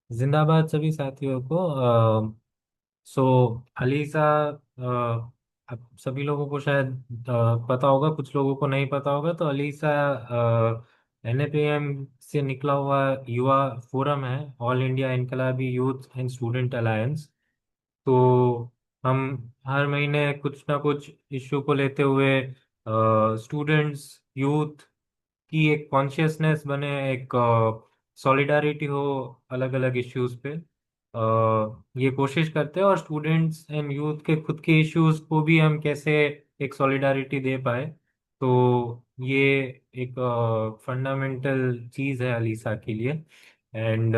जिंदाबाद सभी साथियों को। सो अलीसा, अब सभी लोगों को शायद पता होगा, कुछ लोगों को नहीं पता होगा। तो अलीसा एनएपीएम से निकला हुआ युवा फोरम है, ऑल इंडिया इनकलाबी यूथ एंड स्टूडेंट अलायंस। तो हम हर महीने कुछ ना कुछ इश्यू को लेते हुए स्टूडेंट्स, यूथ की एक कॉन्शियसनेस बने, एक सॉलिडारिटी हो अलग अलग इश्यूज पे। ये कोशिश करते हैं, और स्टूडेंट्स एंड यूथ के खुद के इश्यूज को भी हम कैसे एक सॉलिडारिटी दे पाए। तो ये एक फंडामेंटल चीज है अलीसा के लिए। एंड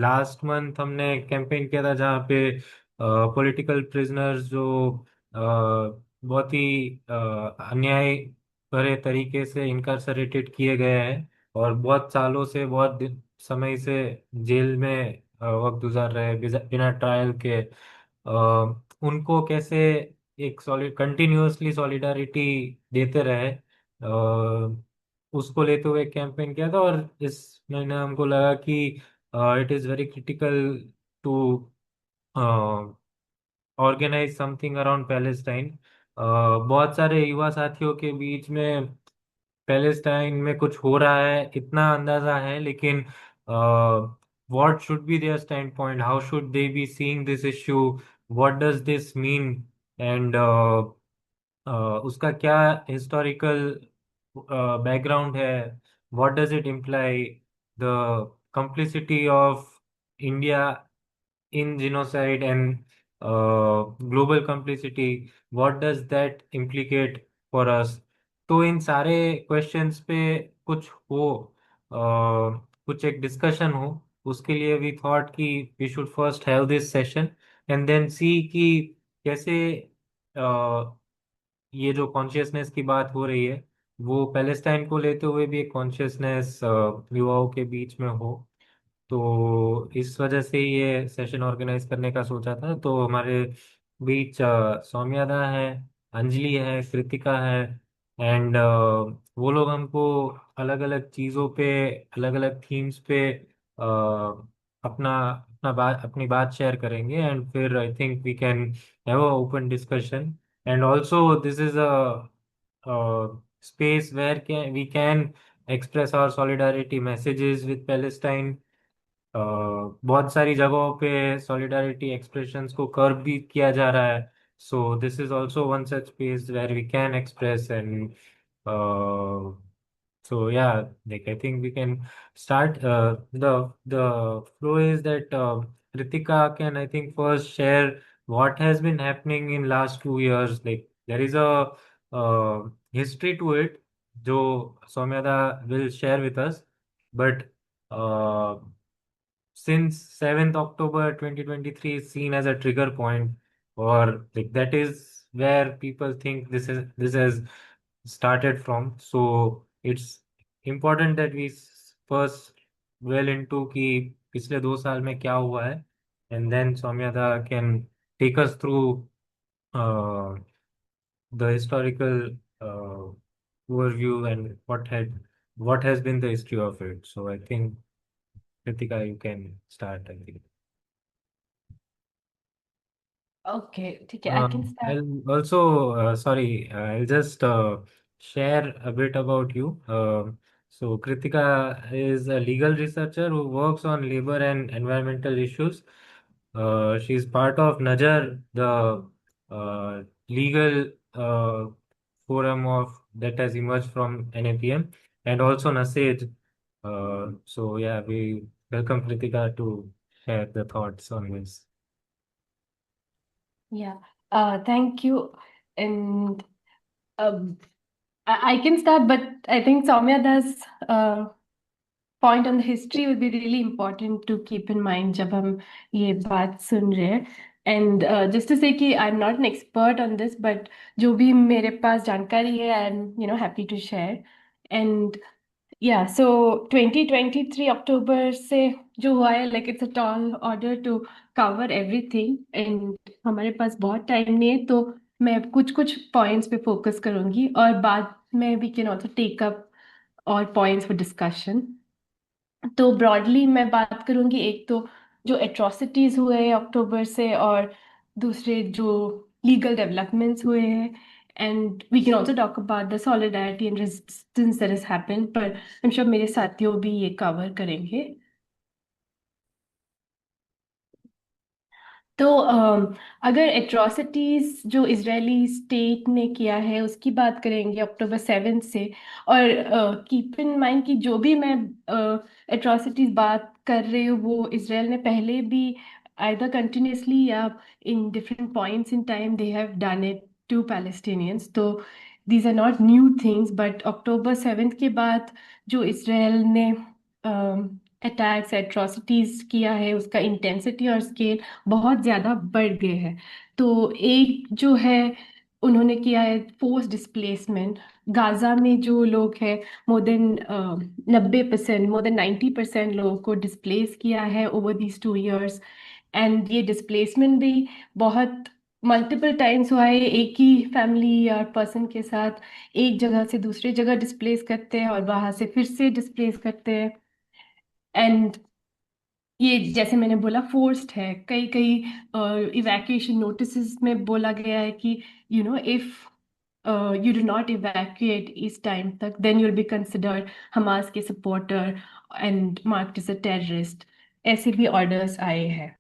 लास्ट मंथ हमने कैंपेन किया था, जहाँ पे पॉलिटिकल प्रिजनर्स जो अ, बहुत ही अन्याय भरे तरीके से इनकार्सरेटेड किए गए हैं, और बहुत सालों से, समय से जेल में वक्त गुजार रहे हैं बिना ट्रायल के। उनको कैसे एक सॉलिड कंटिन्यूअसली सॉलिडारिटी देते रहे, उसको लेते हुए कैंपेन किया था। और इस महीने हमको लगा कि it is very critical to organise something around Palestine. बहुत सारे युवा साथियों के बीच में पैलेस्टाइन में कुछ हो रहा है इतना अंदाजा है, लेकिन what should be their standpoint, how should they be seeing this issue, what does this mean, and उसका क्या हिस्टोरिकल बैकग्राउंड है, what does it imply, the complicity of India in genocide and global complicity, what does that implicate for us? तो इन सारे questions पे कुछ हो, कुछ एक डिस्कशन हो, उसके लिए वी थॉट कि we should first have this session and then see कि कैसे ये जो कॉन्शियसनेस की बात हो रही है, वो पैलेस्टाइन को लेते हुए भी एक कॉन्शियसनेस युवाओं के बीच में हो। तो इस वजह से ये सेशन ऑर्गेनाइज करने का सोचा था। तो हमारे बीच सौम्यदा है, अंजलि है, कृतिका है, एंड वो लोग हमको अलग अलग चीज़ों पे, अलग अलग थीम्स पे अपनी बात शेयर करेंगे। एंड फिर I think we can have a open discussion. And also this is a space where we can express our solidarity messages with Palestine। बहुत सारी जगहों पे सॉलिडारिटी एक्सप्रेशंस को कर्ब भी किया जा रहा है। So this is also one such space where we can express. And so yeah, like I think we can start. The flow is that Ritika can, I think, first share what has been happening in last 2 years. Like there is a history to it, जो Soumyada will share with us. But since 7th October 2023 is seen as a trigger point, or like that is where people think this has started from. So it's important that we first well into कि पिछले 2 साल में क्या हुआ है, and then Soumyada can take us through uh, the historical uh, overview and what has been the history of it. So I think Kritika, you can start, I think. Okay ठीक है, I can start. I'll also, sorry, I'll just share a bit about you. So, Kritika is a legal researcher who works on labor and environmental issues. She's part of Najar, the legal forum that has emerged from NAPM, and also NASED. So, yeah, we welcome Kritika to share the thoughts on this. या thank you and I can start, but I think Soumyada's point on the history will be really important to keep in mind जब हम ये बात सुन रहे हैं. And just to say कि I'm not an expert on this, but जो भी मेरे पास जानकारी है, I'm happy to share. And yeah, so 2023 अक्टूबर से जो हुआ है, like it's a tall order to cover everything, and हमारे पास बहुत टाइम नहीं है, तो मैं कुछ कुछ पॉइंट्स पे फोकस करूंगी, और बाद में we can also take up all points for discussion. तो ब्रॉडली मैं बात करूंगी, एक तो जो एट्रोसिटीज हुए हैं अक्टूबर से, और दूसरे जो लीगल डेवलपमेंट्स हुए हैं, and we can also talk about the solidarity and resistance that has happened, पर आई एम श्योर मेरे साथियों भी ये कवर करेंगे। तो अगर एट्रॉसिटीज जो इजरायली स्टेट ने किया है उसकी बात करेंगे अक्टूबर 7 से, और कीप इन माइंड कि जो भी मैं एट्रॉसिटीज बात कर रही हूँ वो इसराइल ने पहले भी आइदर कंटिन्यूसली या in different points in time they have done it to Palestinians. तो these are not new things, but October 7 के बाद जो इसराइल ने अटैक्स एट्रॉसिटीज किया है उसका इंटेंसिटी और स्केल बहुत ज्यादा बढ़ गए हैं। तो एक जो है, उन्होंने किया है फोर्स डिस्प्लेसमेंट। गाजा में जो लोग हैं, मोर देन 90%, मोर देन 90% लोगों को डिस्प्लेस किया है ओवर दीज 2 years। एंड ये डिस्प्लेसमेंट भी बहुत मल्टीपल टाइम्स हुआ है, एक ही फैमिली या पर्सन के साथ एक जगह से दूसरी जगह डिस्प्लेस करते हैं और वहां से फिर से डिस्प्लेस करते हैं। एंड ये जैसे मैंने बोला फोर्स्ड है, कई कई इवैक्यूएशन नोटिस में बोला गया है कि if you do not evacuate इस टाइम तक, then you will be considered Hamas के supporter and marked as a terrorist. ऐसे भी ऑर्डर्स आए हैं।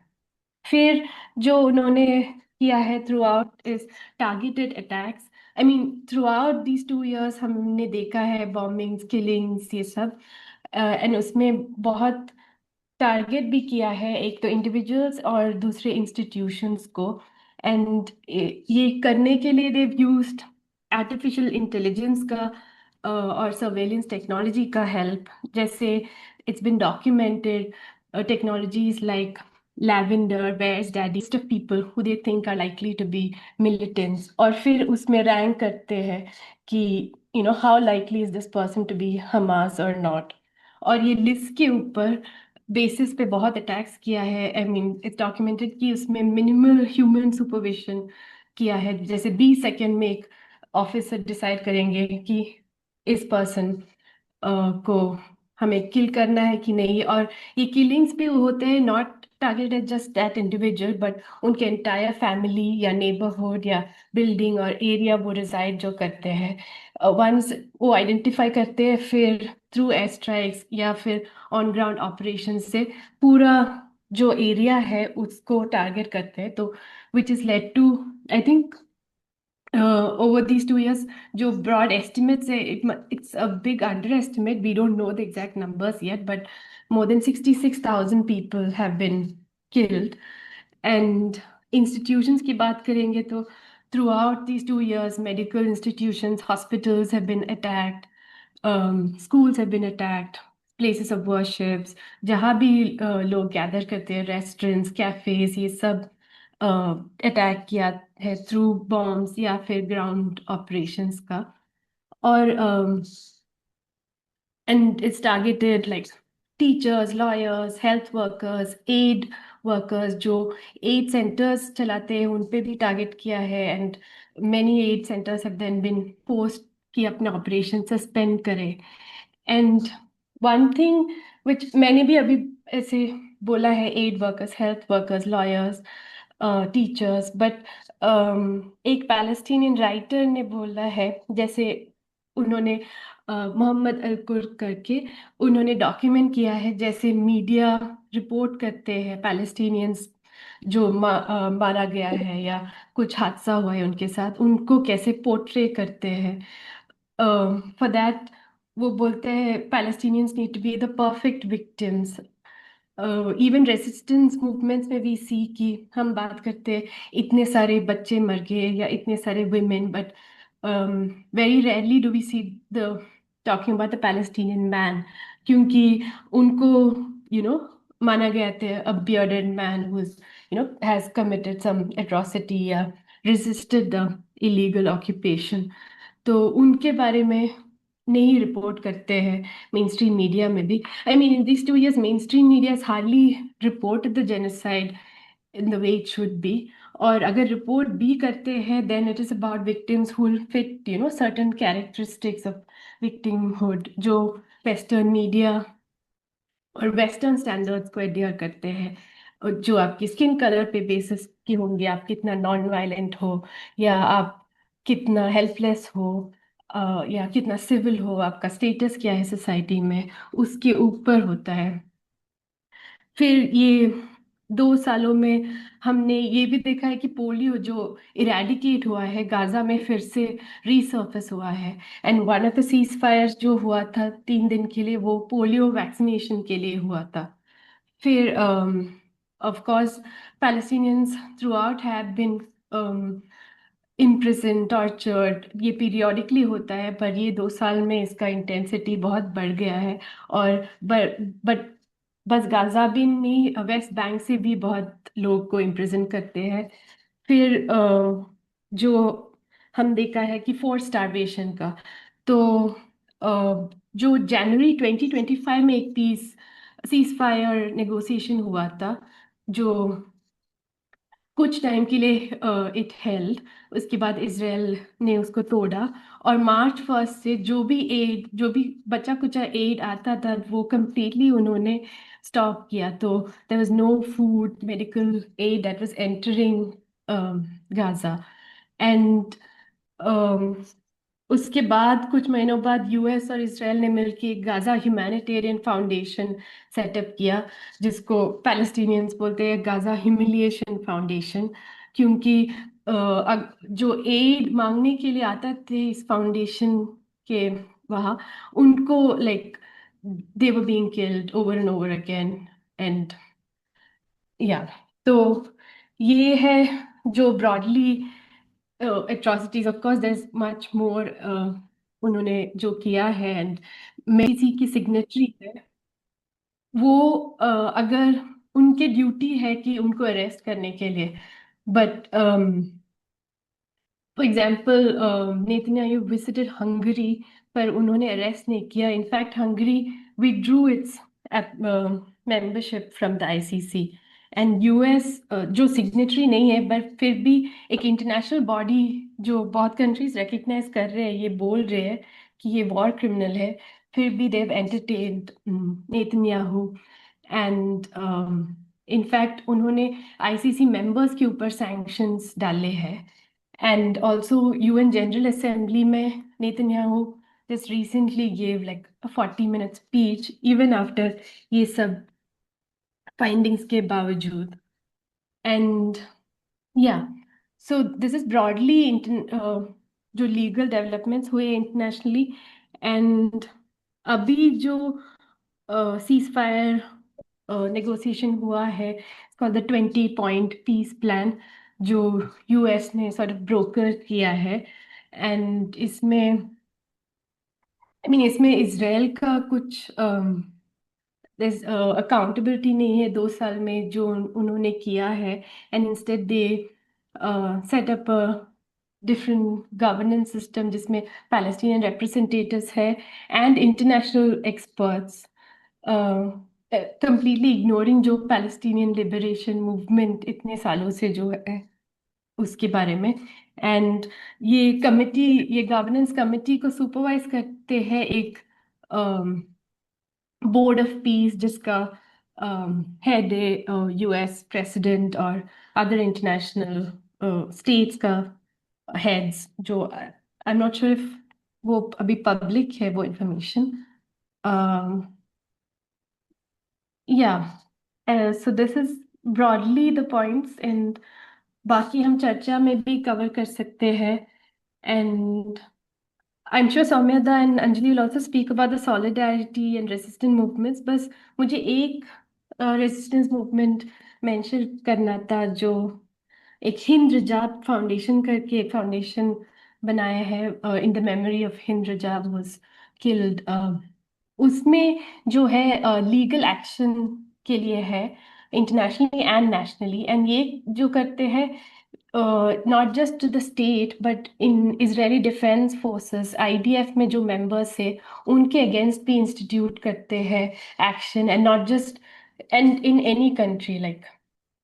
फिर जो उन्होंने किया है through out is targeted attacks. I mean through out these 2 years हमने देखा है बॉम्बिंग्स, किलिंग्स, ये सब। एंड उसमें बहुत टारगेट भी किया है, एक तो इंडिविजुअल्स और दूसरे इंस्टीट्यूशंस को। एंड ये करने के लिए देव यूज्ड आर्टिफिशियल इंटेलिजेंस का और सर्वेलेंस टेक्नोलॉजी का हेल्प। जैसे it's been documented technologies like Lavender, Where's Daddy, of people who they think are likely to be militants, और फिर उसमें रैंक करते हैं कि how likely is this person to be Hamas और नॉट। और ये लिस्ट के ऊपर बेसिस पे बहुत अटैक्स किया है। आई मीन इट्स डॉक्यूमेंटेड कि उसमें मिनिमल ह्यूमन सुपरविजन किया है। जैसे 20 सेकेंड में एक ऑफिसर डिसाइड करेंगे कि इस पर्सन को हमें किल करना है कि नहीं। और ये किलिंग्स भी होते हैं not targeted just that individual, but उनके एंटायर फैमिली या नेबरहुड या बिल्डिंग और एरिया वो रिजाइड जो करते हैं, वंस वो आइडेंटिफाई करते हैं, फिर थ्रू एयर स्ट्राइक्स या फिर ऑन ग्राउंड ऑपरेशन से पूरा जो एरिया है उसको टारगेट करते हैं। तो which is led to, I think, over these 2 years, जो broad estimates है, it's a big underestimate. We don't know the exact numbers yet, but more than 66,000 people have been killed. And institutions की बात करेंगे तो throughout these 2 years, medical institutions, hospitals have been attacked, schools have been attacked, places of worships, जहाँ भी लोग gather करते हैं, restaurants, cafes, ये सब अटैक किया है थ्रू बॉम्ब्स या फिर ग्राउंड ऑपरेशंस का। और and it's targeted like teachers, lawyers, health workers, aid workers जो aid centers चलाते हैं उन पे भी टारगेट किया है। And many aid centers have then been forced कि अपने ऑपरेशन सस्पेंड करें। एंड वन थिंग विच मैंने भी अभी ऐसे बोला है, aid workers, health workers, lawyers, teachers, but एक पैलेस्टीनियन राइटर ने बोला है, जैसे उन्होंने मोहम्मद अल कुर्द करके उन्होंने डॉक्यूमेंट किया है, जैसे मीडिया रिपोर्ट करते हैं पैलेस्टीनियंस जो मारा गया है या कुछ हादसा हुआ है उनके साथ, उनको कैसे पोर्ट्रे करते हैं। फॉर दैट वो बोलते हैं Palestinians need to be the perfect victims. Even resistance movements में भी सी कि हम बात करते हैं इतने सारे बच्चे मर गए या इतने सारे women, but very rarely do we see the talking about the Palestinian man, क्योंकि उनको माना गया था a bearded man who's has committed some atrocity या resisted the illegal occupation। तो उनके बारे में नहीं रिपोर्ट करते हैं मेन स्ट्रीम मीडिया में भी। I mean in these 2 years mainstream media has hardly reported the genocide in the way it should be। और अगर रिपोर्ट भी करते हैं then it is about victims who will fit certain characteristics of victimhood जो western media और western standards को एडयर करते हैं, और जो आपकी स्किन कलर पे बेसिस की होंगे, आप कितना नॉन वायलेंट हो, या आप कितना हेल्पलेस हो, या कितना सिविल हो, आपका स्टेटस क्या है सोसाइटी में, उसके ऊपर होता है। फिर ये 2 सालों में हमने ये भी देखा है कि पोलियो जो इरेडिकेट हुआ है गाजा में फिर से रीसर्फेस हुआ है। And one of the cease fire जो हुआ था 3 दिन के लिए, वो पोलियो वैक्सीनेशन के लिए हुआ था। फिर of course Palestinians throughout have been imprisoned, tortured, ये पीरियोडिकली होता है, पर ये 2 साल में इसका इंटेंसिटी बहुत बढ़ गया है। और बट बस गाजा भी नहीं, वेस्ट बैंक से भी बहुत लोग को इम्प्रिजन करते हैं। फिर जो हम देखा है कि फोर्स स्टारवेशन का, तो जो जनवरी 2025 में एक पीस सीज फायर नेगोशिएशन हुआ था, जो कुछ टाइम के लिए इट हेल्ड, उसके बाद इसराइल ने उसको तोड़ा। और मार्च 1 से जो भी एड, जो भी बचा कुचा एड आता था, वो completely उन्होंने स्टॉप किया। तो there was no food, medical aid that was entering Gaza. And उसके बाद कुछ महीनों बाद यूएस और इसराइल ने मिलकर गाजा ह्यूमैनिटेरियन फाउंडेशन सेटअप किया, जिसको पैलेस्टीनियंस बोलते हैं गाजा ह्यूमिलिएशन फाउंडेशन। क्योंकि जो एड मांगने के लिए आता थे इस फाउंडेशन के वहाँ, उनको like they were being killed over and over again. And या, तो ये है जो broadly atrocities. Of course there's much more उन्होंने जो किया है। एंड मेसी की सिग्नेचरी है वो, अगर उनके ड्यूटी है कि उनको अरेस्ट करने के लिए, but for example Netanyahu visited Hungary, पर उन्होंने अरेस्ट नहीं किया। In fact Hungary withdrew its membership from the ICC। And US जो सिग्नेटरी नहीं है, बट फिर भी एक इंटरनेशनल बॉडी जो बहुत कंट्रीज रिकग्नाइज कर रहे हैं, ये बोल रहे हैं कि ये वॉर क्रिमिनल है, फिर भी देव एंटरटेन्ड नेतन्याहू। एंड इनफैक्ट उन्होंने आईसीसी मेंबर्स के ऊपर सैंक्शंस डाले हैं। And also UN general assembly में Netanyahu just recently gave like a 40-minute speech even after ये सब findings के बावजूद। And yeah, so this is broadly जो legal developments हुए internationally। And अभी जो सीज फायर नेगोशिएशन हुआ है, called the 20 point peace plan, जो यूएस ने सॉर्ट ऑफ ब्रोकर किया है। एंड इसमें आई मीन इसमें इसराइल का कुछ अकाउंटेबिलिटी नहीं है 2 साल में जो उन्होंने किया है। And instead they set up different governance system जिसमें पैलेस्टीनियन रिप्रेजेंटेटिव्स है and international experts, completely ignoring जो पैलेस्टीनियन लिबरेशन मूवमेंट इतने सालों से जो है उसके बारे में। एंड ये कमिटी, ये गवर्नेंस कमिटी को सुपरवाइज करते हैं एक बोर्ड ऑफ पीस, जिसका हेड है यूएस प्रेसिडेंट और अदर इंटरनेशनल स्टेट्स का हेड्स, जो I am not sure if वो अभी पब्लिक है वो इंफॉर्मेशन। या, सो this is broadly the points. And बाकी हम चर्चा में भी कवर कर सकते हैं। And I'm sure Soumyada and Anjali will also speak about the solidarity and resistance movements. बस मुझे एक रेजिस्टेंस मूवमेंट मेंशन करना था, जो एक हिंद रजाब फाउंडेशन करके एक फाउंडेशन बनाया है in the memory of Hind Rajab was killed. उसमें जो है लीगल एक्शन के लिए है, इंटरनेशनली एंड नेशनली। एंड ये जो करते हैं not just to the state but in Israeli defence forces, IDF में जो मेंबर्स है उनके अगेंस्ट भी इंस्टीट्यूट करते हैं action. And not just, and in any country like,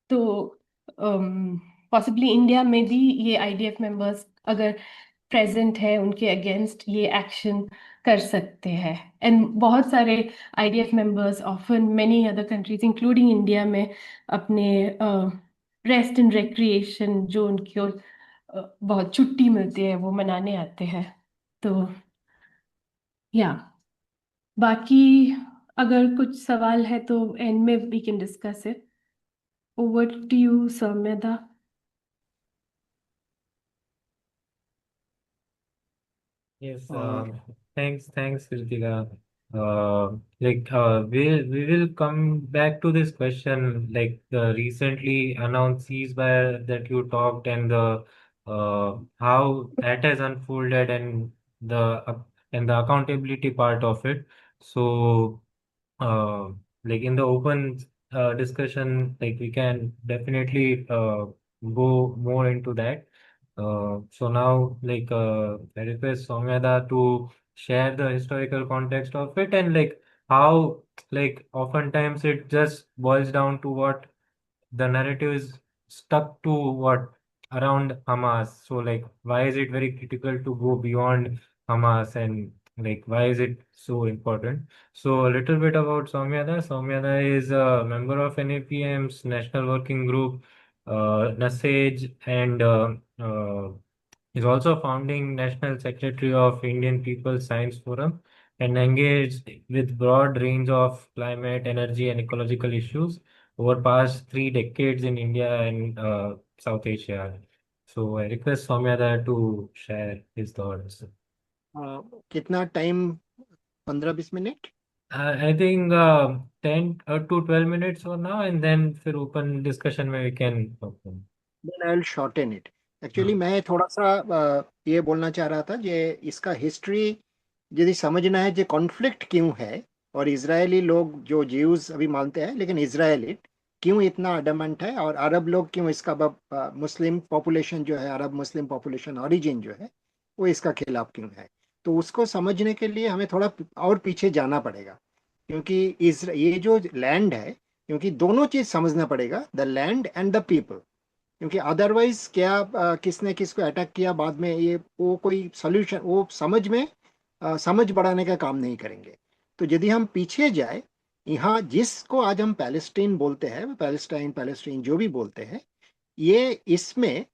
तो पॉसिबली इंडिया में भी ये आईडीएफ मेंबर्स अगर प्रेजेंट है, उनके अगेंस्ट ये एक्शन कर सकते हैं। एंड बहुत सारे IDF members often many other countries including India में अपने रेस्ट एंड रिक्रिएशन जो उनकी बहुत छुट्टी मिलती है वो मनाने आते हैं। तो या बाकी अगर कुछ सवाल है तो एंड में we can discuss it. Over to you सौम्यदा। Yes, और thanks, Kritika. We will come back to this question, like the recently announced ceasefire that you talked, and the how that has unfolded, and the accountability part of it. So, uh, like in the open discussion, like we can definitely go more into that. So now, I request Soumyada to share the historical context of it, and like how, like oftentimes it just boils down to what the narrative is stuck to what around Hamas. So like, why is it very critical to go beyond Hamas, and like why is it so important? So a little bit about Soumyada. Soumyada is a member of NAPM's National Working Group, NASAGE, and is also founding National Secretary of Indian People's Science Forum, and engaged with broad range of climate, energy, and ecological issues over past 3 decades in India and South Asia. So I request Soumyada to share his thoughts. कितना time? 15-20 minute? I think 10 to 12 minutes for now, and then फिर open discussion में we can open. Then I'll shorten it. Actually हाँ. मैं थोड़ा सा ये बोलना चाह रहा था जे इसका हिस्ट्री यदि समझना है जे कॉन्फ्लिक्ट क्यों है, और इजरायली लोग जो ज्यूज अभी मानते हैं लेकिन इजरायली क्यों इतना अडमेंट है, और अरब लोग क्यों इसका मुस्लिम पॉपुलेशन जो है, अरब मुस्लिम पॉपुलेशन ओरिजिन जो है वो इसका खिलाफ क्यों है, तो उसको समझने के लिए हमें थोड़ा और पीछे जाना पड़ेगा। क्योंकि ये जो लैंड है, क्योंकि दोनों चीज समझना पड़ेगा, the land and the people. क्योंकि अदरवाइज क्या किसने किसको अटैक किया बाद में, ये वो कोई सोल्यूशन वो समझ में समझ बढ़ाने का काम नहीं करेंगे। तो यदि हम पीछे जाए, यहाँ जिसको आज हम पैलेस्टीन बोलते हैं, पैलेस्टाइन पैलेस्टीन जो भी बोलते हैं, ये इसमें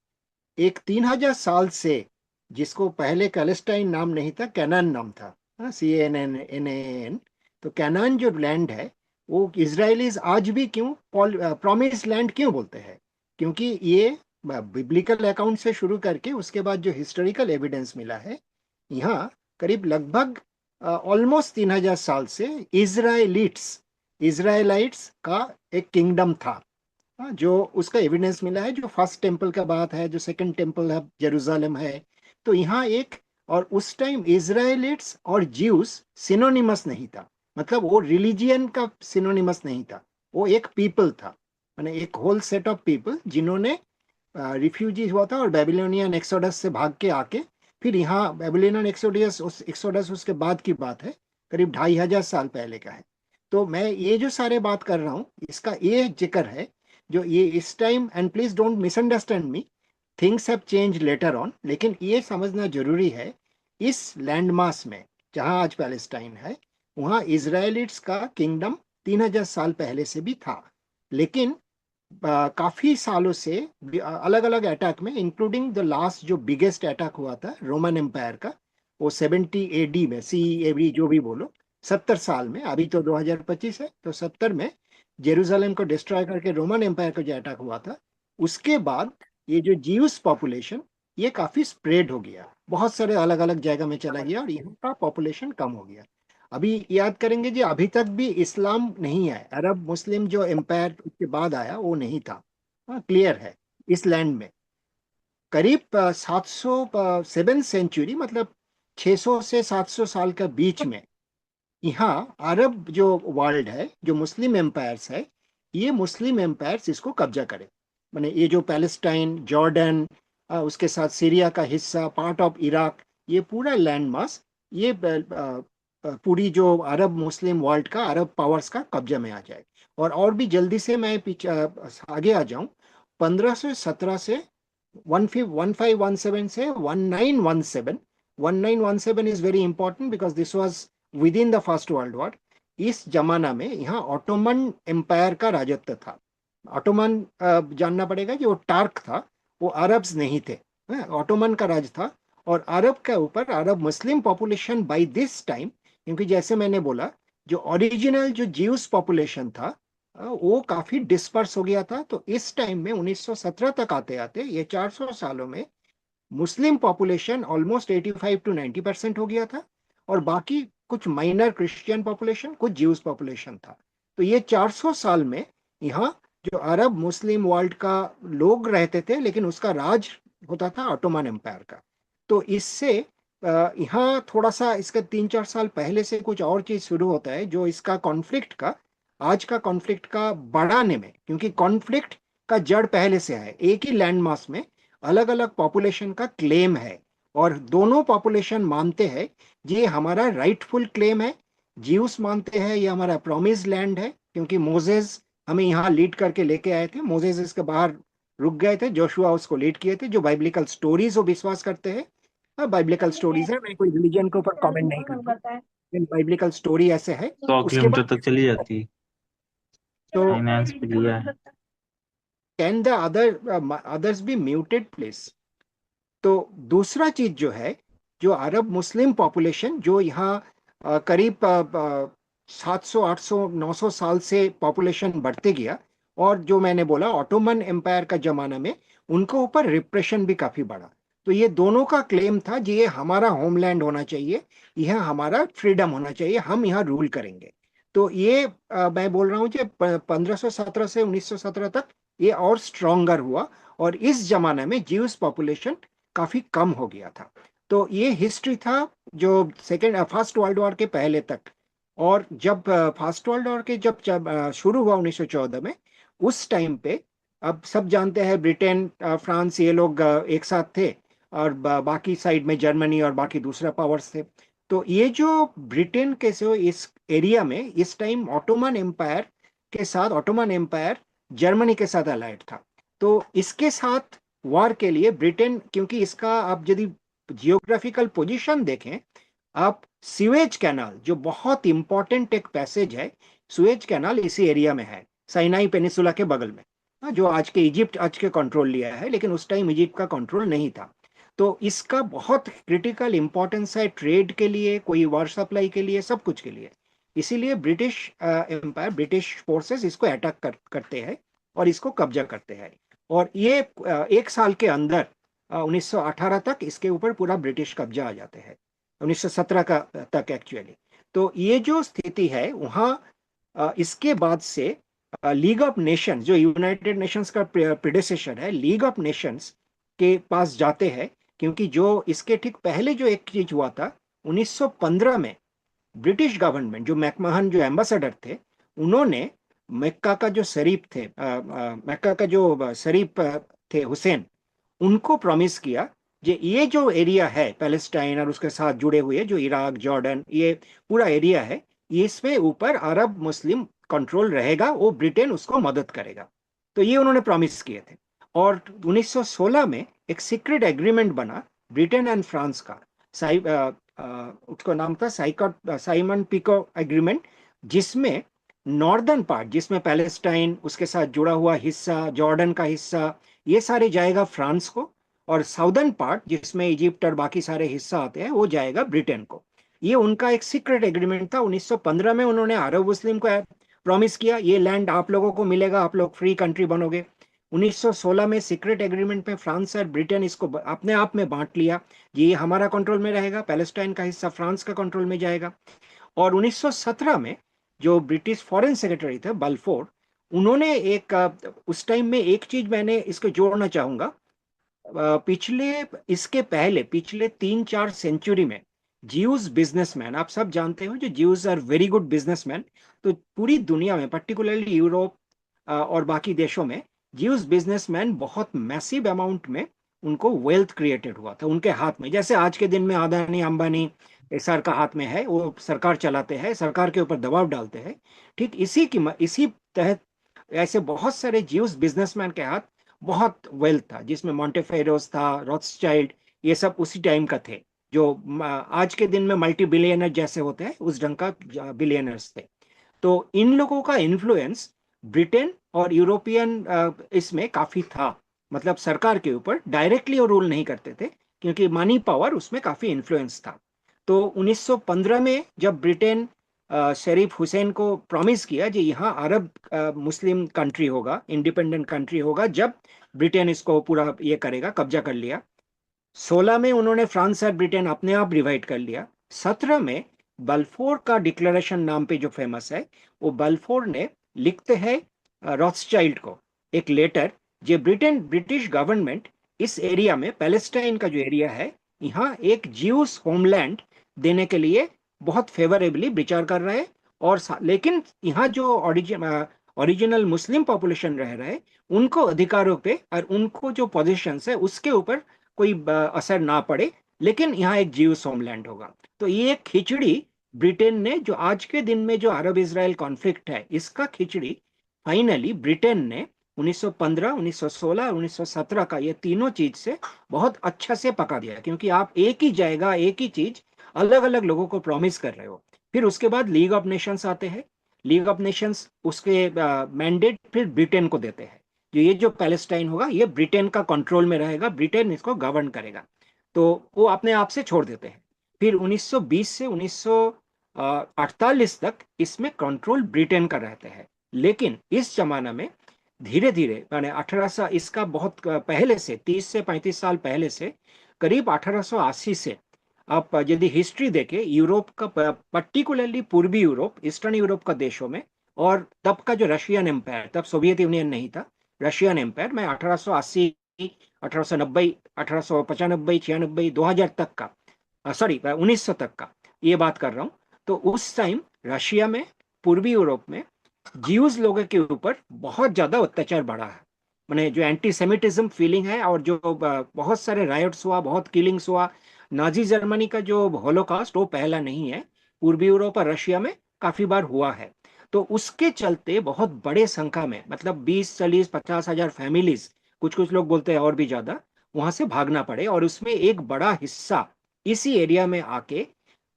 एक 3000 साल से, जिसको पहले पैलेस्टाइन नाम नहीं था, कैनान नाम था, CANAN। तो कैनान जो लैंड है वो इजरायलीज आज भी क्यों प्रॉमिस लैंड क्यों बोलते हैं, क्योंकि ये बिब्लिकल अकाउंट से शुरू करके उसके बाद जो हिस्टोरिकल एविडेंस मिला है, यहाँ करीब लगभग ऑलमोस्ट 3000 साल से इजराइलाइट्स का एक किंगडम था। जो उसका एविडेंस मिला है, जो फर्स्ट टेम्पल का बात है, जो सेकंड टेम्पल है जेरूशलेम है, तो यहाँ एक, और उस टाइम इजराइलिट्स और ज्यूस सिनोनिमस नहीं था, मतलब वो रिलीजियन का सिनोनिमस नहीं था, वो एक पीपल था, माने एक होल सेट ऑफ पीपल जिन्होंने रिफ्यूजी हुआ था और बेबीलोनियन एक्सोडस से भाग के आके फिर यहाँ बेबीलोनियन एक्सोडस उसके बाद की बात है, करीब 2500 साल पहले का है। तो मैं ये जो सारे बात कर रहा हूँ इसका ये जिक्र है, जो ये इस time, and please don't misunderstand me, things have change later on, लेकिन ये समझना जरूरी है, इस लैंड मास में जहाँ आज पैलेस्टाइन है, वहाँ इजराइलिट्स का किंगडम 3000 साल पहले से भी था। लेकिन काफी सालों से अलग अलग अटैक में, इंक्लूडिंग द लास्ट जो बिगेस्ट अटैक हुआ था रोमन एम्पायर का, वो 70 AD में, CE जो भी बोलो, 70 साल में, अभी तो 2025 है, तो 70 में जेरूशलेम को डिस्ट्रॉय करके रोमन एम्पायर का जो अटैक हुआ था, उसके बाद ये जो जीवस पॉपुलेशन ये काफी स्प्रेड हो गया, बहुत सारे अलग अलग जगह में चला गया, और यहाँ का पॉपुलेशन कम हो गया। अभी याद करेंगे जी, अभी तक भी इस्लाम नहीं आया, अरब मुस्लिम जो एम्पायर उसके बाद आया वो नहीं था। क्लियर है, इस लैंड में करीब 707 सेंचुरी, मतलब 600 से 700 साल का बीच में, यहाँ अरब जो वर्ल्ड है, जो मुस्लिम एम्पायर्स है, ये मुस्लिम एम्पायर्स इसको कब्जा करे। माने ये जो पैलेस्टाइन, जॉर्डन, उसके साथ सीरिया का हिस्सा, पार्ट ऑफ इराक, ये पूरा लैंड मास, ये पूरी जो अरब मुस्लिम वर्ल्ड का, अरब पावर्स का कब्जा में आ जाए। और भी जल्दी से मैं पीछे आगे आ जाऊं, 1517 से 1517 से 1917 1917 is very important because this was with in the first world war. इस जमाना में यहाँ ऑटोमन एम्पायर का राजत्व था। ऑटोमन जानना पड़ेगा कि वो टार्क था, वो अरब्स नहीं थे। ऑटोमन का राज था और अरब के ऊपर अरब Muslim population by this time, क्योंकि जैसे मैंने बोला जो ओरिजिनल जो ज्यूस पॉपुलेशन था वो काफी डिस्पर्स हो गया था। तो इस टाइम में 1917 तक आते आते ये 400 सालों में मुस्लिम पॉपुलेशन ऑलमोस्ट 85 टू 90% हो गया था और बाकी कुछ माइनर क्रिश्चियन पॉपुलेशन, कुछ ज्यूस पॉपुलेशन था। तो ये 400 साल में यहाँ जो अरब मुस्लिम वर्ल्ड का लोग रहते थे, लेकिन उसका राज होता था ऑटोमन एम्पायर का। तो इससे यहाँ थोड़ा सा इसका 3-4 साल पहले से कुछ और चीज शुरू होता है जो इसका कॉन्फ्लिक्ट का, आज का कॉन्फ्लिक्ट का बढ़ाने में, क्योंकि कॉन्फ्लिक्ट का जड़ पहले से है, एक ही लैंड मास में अलग अलग पॉपुलेशन का क्लेम है और दोनों पॉपुलेशन मानते हैं ये हमारा राइटफुल क्लेम है। ज्यूस मानते हैं ये हमारा प्रॉमिस लैंड है, क्योंकि मोजेस हमें यहाँ लीड करके लेके आए थे। मोजेस इसके बाहर रुक गए थे, जोशुआ उसको लीड किए थे। जो बाइब्लिकल स्टोरीज वो विश्वास करते हैं, बाइब्लिकल स्टोरीज है, मैं कोई रिलीजन के ऊपर कमेंट नहीं करता, लेकिन बाइब्लिकल स्टोरी ऐसे है। 100 उसके किलोमीटर बाद तक चली जाती है, तो फाइनेंस पे लिया है। Can the others be muted place. तो दूसरा चीज जो है, जो अरब मुस्लिम पॉपुलेशन जो यहाँ करीब 700 800 900 साल से पॉपुलेशन बढ़ते गया, और जो मैंने बोला ऑटोमन एम्पायर का जमाना में उनको ऊपर रिप्रेशन भी काफी बढ़ा। तो ये दोनों का क्लेम था कि ये हमारा होमलैंड होना चाहिए, यह हमारा फ्रीडम होना चाहिए, हम यहाँ रूल करेंगे। तो ये मैं बोल रहा हूँ कि 1517 से 1917 तक ये और स्ट्रोंगर हुआ और इस जमाने में ज्यूस पॉपुलेशन काफी कम हो गया था। तो ये हिस्ट्री था जो फर्स्ट वर्ल्ड वॉर के पहले तक। और जब फर्स्ट वर्ल्ड वॉर के जब शुरू हुआ 1914 में, उस टाइम पे अब सब जानते हैं ब्रिटेन फ्रांस ये लोग एक साथ थे और बाकी साइड में जर्मनी और बाकी दूसरा पावर्स थे। तो ये जो ब्रिटेन के से इस एरिया में इस टाइम ऑटोमन एम्पायर के साथ, ऑटोमन एम्पायर जर्मनी के साथ अलाइड था। तो इसके साथ वॉर के लिए ब्रिटेन, क्योंकि इसका आप यदि जियोग्राफिकल पोजीशन देखें, आप स्वेज कैनाल जो बहुत इंपॉर्टेंट एक पैसेज है, स्वेज कैनाल इसी एरिया में है, साइनाई पेनिसुला के बगल में, जो आज के इजिप्ट आज के कंट्रोल लिया है, लेकिन उस टाइम इजिप्ट का कंट्रोल नहीं था। तो इसका बहुत क्रिटिकल इंपॉर्टेंस है ट्रेड के लिए, कोई वार सप्लाई के लिए, सब कुछ के लिए। इसीलिए ब्रिटिश एम्पायर, ब्रिटिश फोर्सेस इसको अटैक करते हैं और इसको कब्जा करते हैं। और ये एक साल के अंदर 1918 तक इसके ऊपर पूरा ब्रिटिश कब्जा आ जाते हैं, 1917 का तक एक्चुअली। तो ये जो स्थिति है वहाँ इसके बाद से लीग ऑफ नेशंस, जो यूनाइटेड नेशंस का प्रेडेसेसर है, लीग ऑफ नेशंस के पास जाते हैं, क्योंकि जो इसके ठीक पहले जो एक चीज हुआ था 1915 में, ब्रिटिश गवर्नमेंट जो मैकमहन जो एम्बेसडर थे, उन्होंने मक्का का जो शरीफ थे, मक्का का जो शरीफ थे हुसैन, उनको प्रॉमिस किया कि ये जो एरिया है पैलेस्टाइन और उसके साथ जुड़े हुए जो इराक जॉर्डन ये पूरा एरिया है, इसमें ऊपर अरब मुस्लिम कंट्रोल रहेगा, वो ब्रिटेन उसको मदद करेगा। तो ये उन्होंने प्रॉमिस किए थे। और 1916 में एक सीक्रेट एग्रीमेंट बना ब्रिटेन एंड फ्रांस का, उसका नाम था साइमन पिको एग्रीमेंट, जिसमें नॉर्दर्न पार्ट, जिसमें पैलेस्टाइन उसके साथ जुड़ा हुआ हिस्सा, जॉर्डन का हिस्सा, ये सारे जाएगा फ्रांस को, और साउदर्न पार्ट जिसमें इजिप्ट और बाकी सारे हिस्सा आते हैं वो जाएगा ब्रिटेन को। ये उनका एक सीक्रेट एग्रीमेंट था। 1915 में उन्होंने अरब मुस्लिम को प्रॉमिस किया ये लैंड आप लोगों को मिलेगा, आप लोग फ्री कंट्री बनोगे। 1916 में सीक्रेट एग्रीमेंट में फ्रांस और ब्रिटेन इसको अपने आप में बांट लिया, ये हमारा कंट्रोल में रहेगा, पैलेस्टाइन का हिस्सा फ्रांस का कंट्रोल में जाएगा। और 1917 में जो ब्रिटिश फॉरेन सेक्रेटरी थे बल्फोर, उन्होंने एक उस टाइम में एक चीज मैंने इसको जोड़ना चाहूंगा, पिछले इसके पहले पिछले 3-4 सेंचुरी में ज्यूज बिजनेसमैन, आप सब जानते हो जो Jews are very good businessman, तो पूरी दुनिया में पर्टिकुलरली यूरोप और बाकी देशों में ज्यूज बिजनेसमैन बहुत मैसिव अमाउंट में उनको वेल्थ क्रिएटेड हुआ था उनके हाथ में। जैसे आज के दिन में अदानी अंबानी सर का हाथ में है, वो सरकार चलाते हैं, सरकार के ऊपर दबाव डालते हैं, ठीक इसी तहत ऐसे बहुत सारे ज्यूज बिजनेसमैन के हाथ बहुत वेल्थ था, जिसमें मॉन्टेफेरोस था, रॉथस्चाइल्ड, ये सब उसी टाइम का थे जो आज के दिन में मल्टी बिलियनर जैसे होते हैं उस ढंग का बिलियनर्स थे। तो इन लोगों का इन्फ्लुएंस ब्रिटेन और यूरोपियन इसमें काफी था। मतलब सरकार के ऊपर डायरेक्टली वो रूल नहीं करते थे, क्योंकि मनी पावर उसमें काफी इन्फ्लुएंस था। तो 1915 में जब ब्रिटेन शरीफ हुसैन को प्रॉमिस किया कि यहाँ अरब मुस्लिम कंट्री होगा, इंडिपेंडेंट कंट्री होगा, जब ब्रिटेन इसको पूरा ये करेगा, कब्जा कर लिया। 16 में उन्होंने फ्रांस और ब्रिटेन अपने आप डिवाइड कर लिया। 17 में बल्फोर का डिक्लेरेशन नाम पे जो फेमस है, वो बल्फोर ने लिखते हैं रॉथस्चाइल्ड को एक लेटर, जो ब्रिटिश गवर्नमेंट इस एरिया में, पैलेस्टाइन का जो एरिया है, यहाँ एक ज्यूस होमलैंड देने के लिए बहुत फेवरेबली विचार कर रहे हैं। और लेकिन यहाँ जो ओरिजिनल मुस्लिम पॉपुलेशन रह रहे हैं, उनको अधिकारों पे और उनको जो पोजीशंस है उसके ऊपर कोई असर ना पड़े, लेकिन यहाँ एक ज्यूस होमलैंड होगा। तो ये एक खिचड़ी ब्रिटेन ने, जो आज के दिन में जो अरब इजराइल कॉन्फ्लिक्ट है, इसका खिचड़ी फाइनली ब्रिटेन ने 1915, 1916, 1917 का ये तीनों चीज से बहुत अच्छा से पका दिया, क्योंकि आप एक ही जाएगा, एक ही चीज अलग अलग लोगों को प्रॉमिस कर रहे हो। फिर उसके बाद लीग ऑफ नेशंस आते हैं। लीग ऑफ नेशंस उसके मैंडेट फिर ब्रिटेन को देते हैं, ये जो पैलेस्टाइन होगा ये ब्रिटेन का कंट्रोल में रहेगा, ब्रिटेन इसको गवर्न करेगा। तो वो अपने आप से छोड़ देते हैं। फिर 1920 से 1948 तक इसमें कंट्रोल ब्रिटेन का रहते हैं। लेकिन इस जमाना में धीरे धीरे, माने 1800, इसका बहुत पहले से, 30 से 35 साल पहले से, करीब 1880 से आप यदि हिस्ट्री देखें यूरोप का, पर्टिकुलरली पूर्वी यूरोप, ईस्टर्न यूरोप का देशों में, और तब का जो रशियन एम्पायर, तब सोवियत यूनियन नहीं था, रशियन एम्पायर में 1880, 1890, 1895, 96, 2000 तक का, सॉरी 1900 तक का ये बात कर रहा हूँ। तो उस टाइम रशिया में, पूर्वी यूरोप में ज्यूज लोगों के ऊपर बहुत ज्यादा अत्याचार बढ़ा है। मैंने जो एंटीसेमिटिज्म फीलिंग है, और जो बहुत सारे रायोट्स हुआ, बहुत किलिंग्स हुआ। नाजी जर्मनी का जो होलोकॉस्ट वो पहला नहीं है, पूर्वी यूरोप और रशिया में काफी बार हुआ है। तो उसके चलते बहुत बड़े संख्या में, मतलब 20, 40, 50 हजार फैमिलीज, कुछ कुछ लोग बोलते हैं और भी ज्यादा, वहां से भागना पड़े। और उसमें एक बड़ा हिस्सा इसी एरिया में आके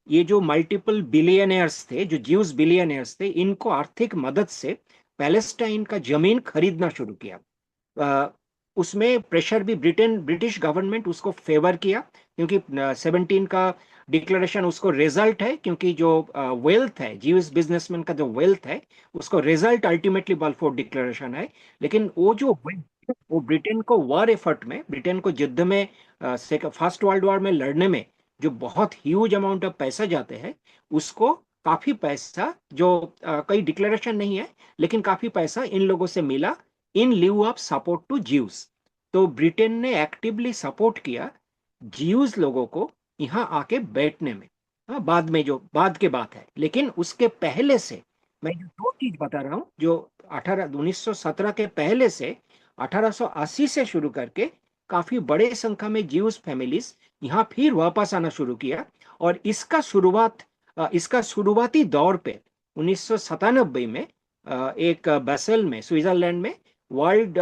ये जो मल्टीपल बिलियनियर्स थे, जो ज्यूज बिलियनियर्स थे, इनको आर्थिक मदद से पैलेस्टाइन का जमीन खरीदना शुरू किया। उसमें प्रेशर भी ब्रिटिश गवर्नमेंट उसको फेवर किया, क्योंकि 17 का डिक्लेरेशन उसको रिजल्ट है, क्योंकि जो वेल्थ है, जीविस बिजनेसमैन का जो वेल्थ है, उसको रिजल्ट अल्टीमेटली बल्फोर डिक्लेरेशन है। लेकिन वो जो वो ब्रिटेन को वॉर एफर्ट में, ब्रिटेन को युद्ध में, फर्स्ट वर्ल्ड वॉर में लड़ने में जो बहुत ह्यूज अमाउंट ऑफ पैसा जाते हैं, उसको काफी पैसा, जो कई डिक्लेरेशन नहीं है, लेकिन काफी पैसा इन लोगों से मिला in lieu of support to Jews. तो ब्रिटेन ने एक्टिवली सपोर्ट किया ज्यूज लोगों को यहाँ आके बैठने में। हाँ, बाद में, जो बाद के बात है, लेकिन उसके पहले से मैं जो दो चीज बता रहा हूँ, जो 1917 के पहले से 1880 से शुरू करके काफी बड़े संख्या में ज्यूज फैमिलीज यहाँ फिर वापस आना शुरू किया। और इसका शुरुआती दौर पे 1997 में एक बेसेल में, स्विट्जरलैंड में वर्ल्ड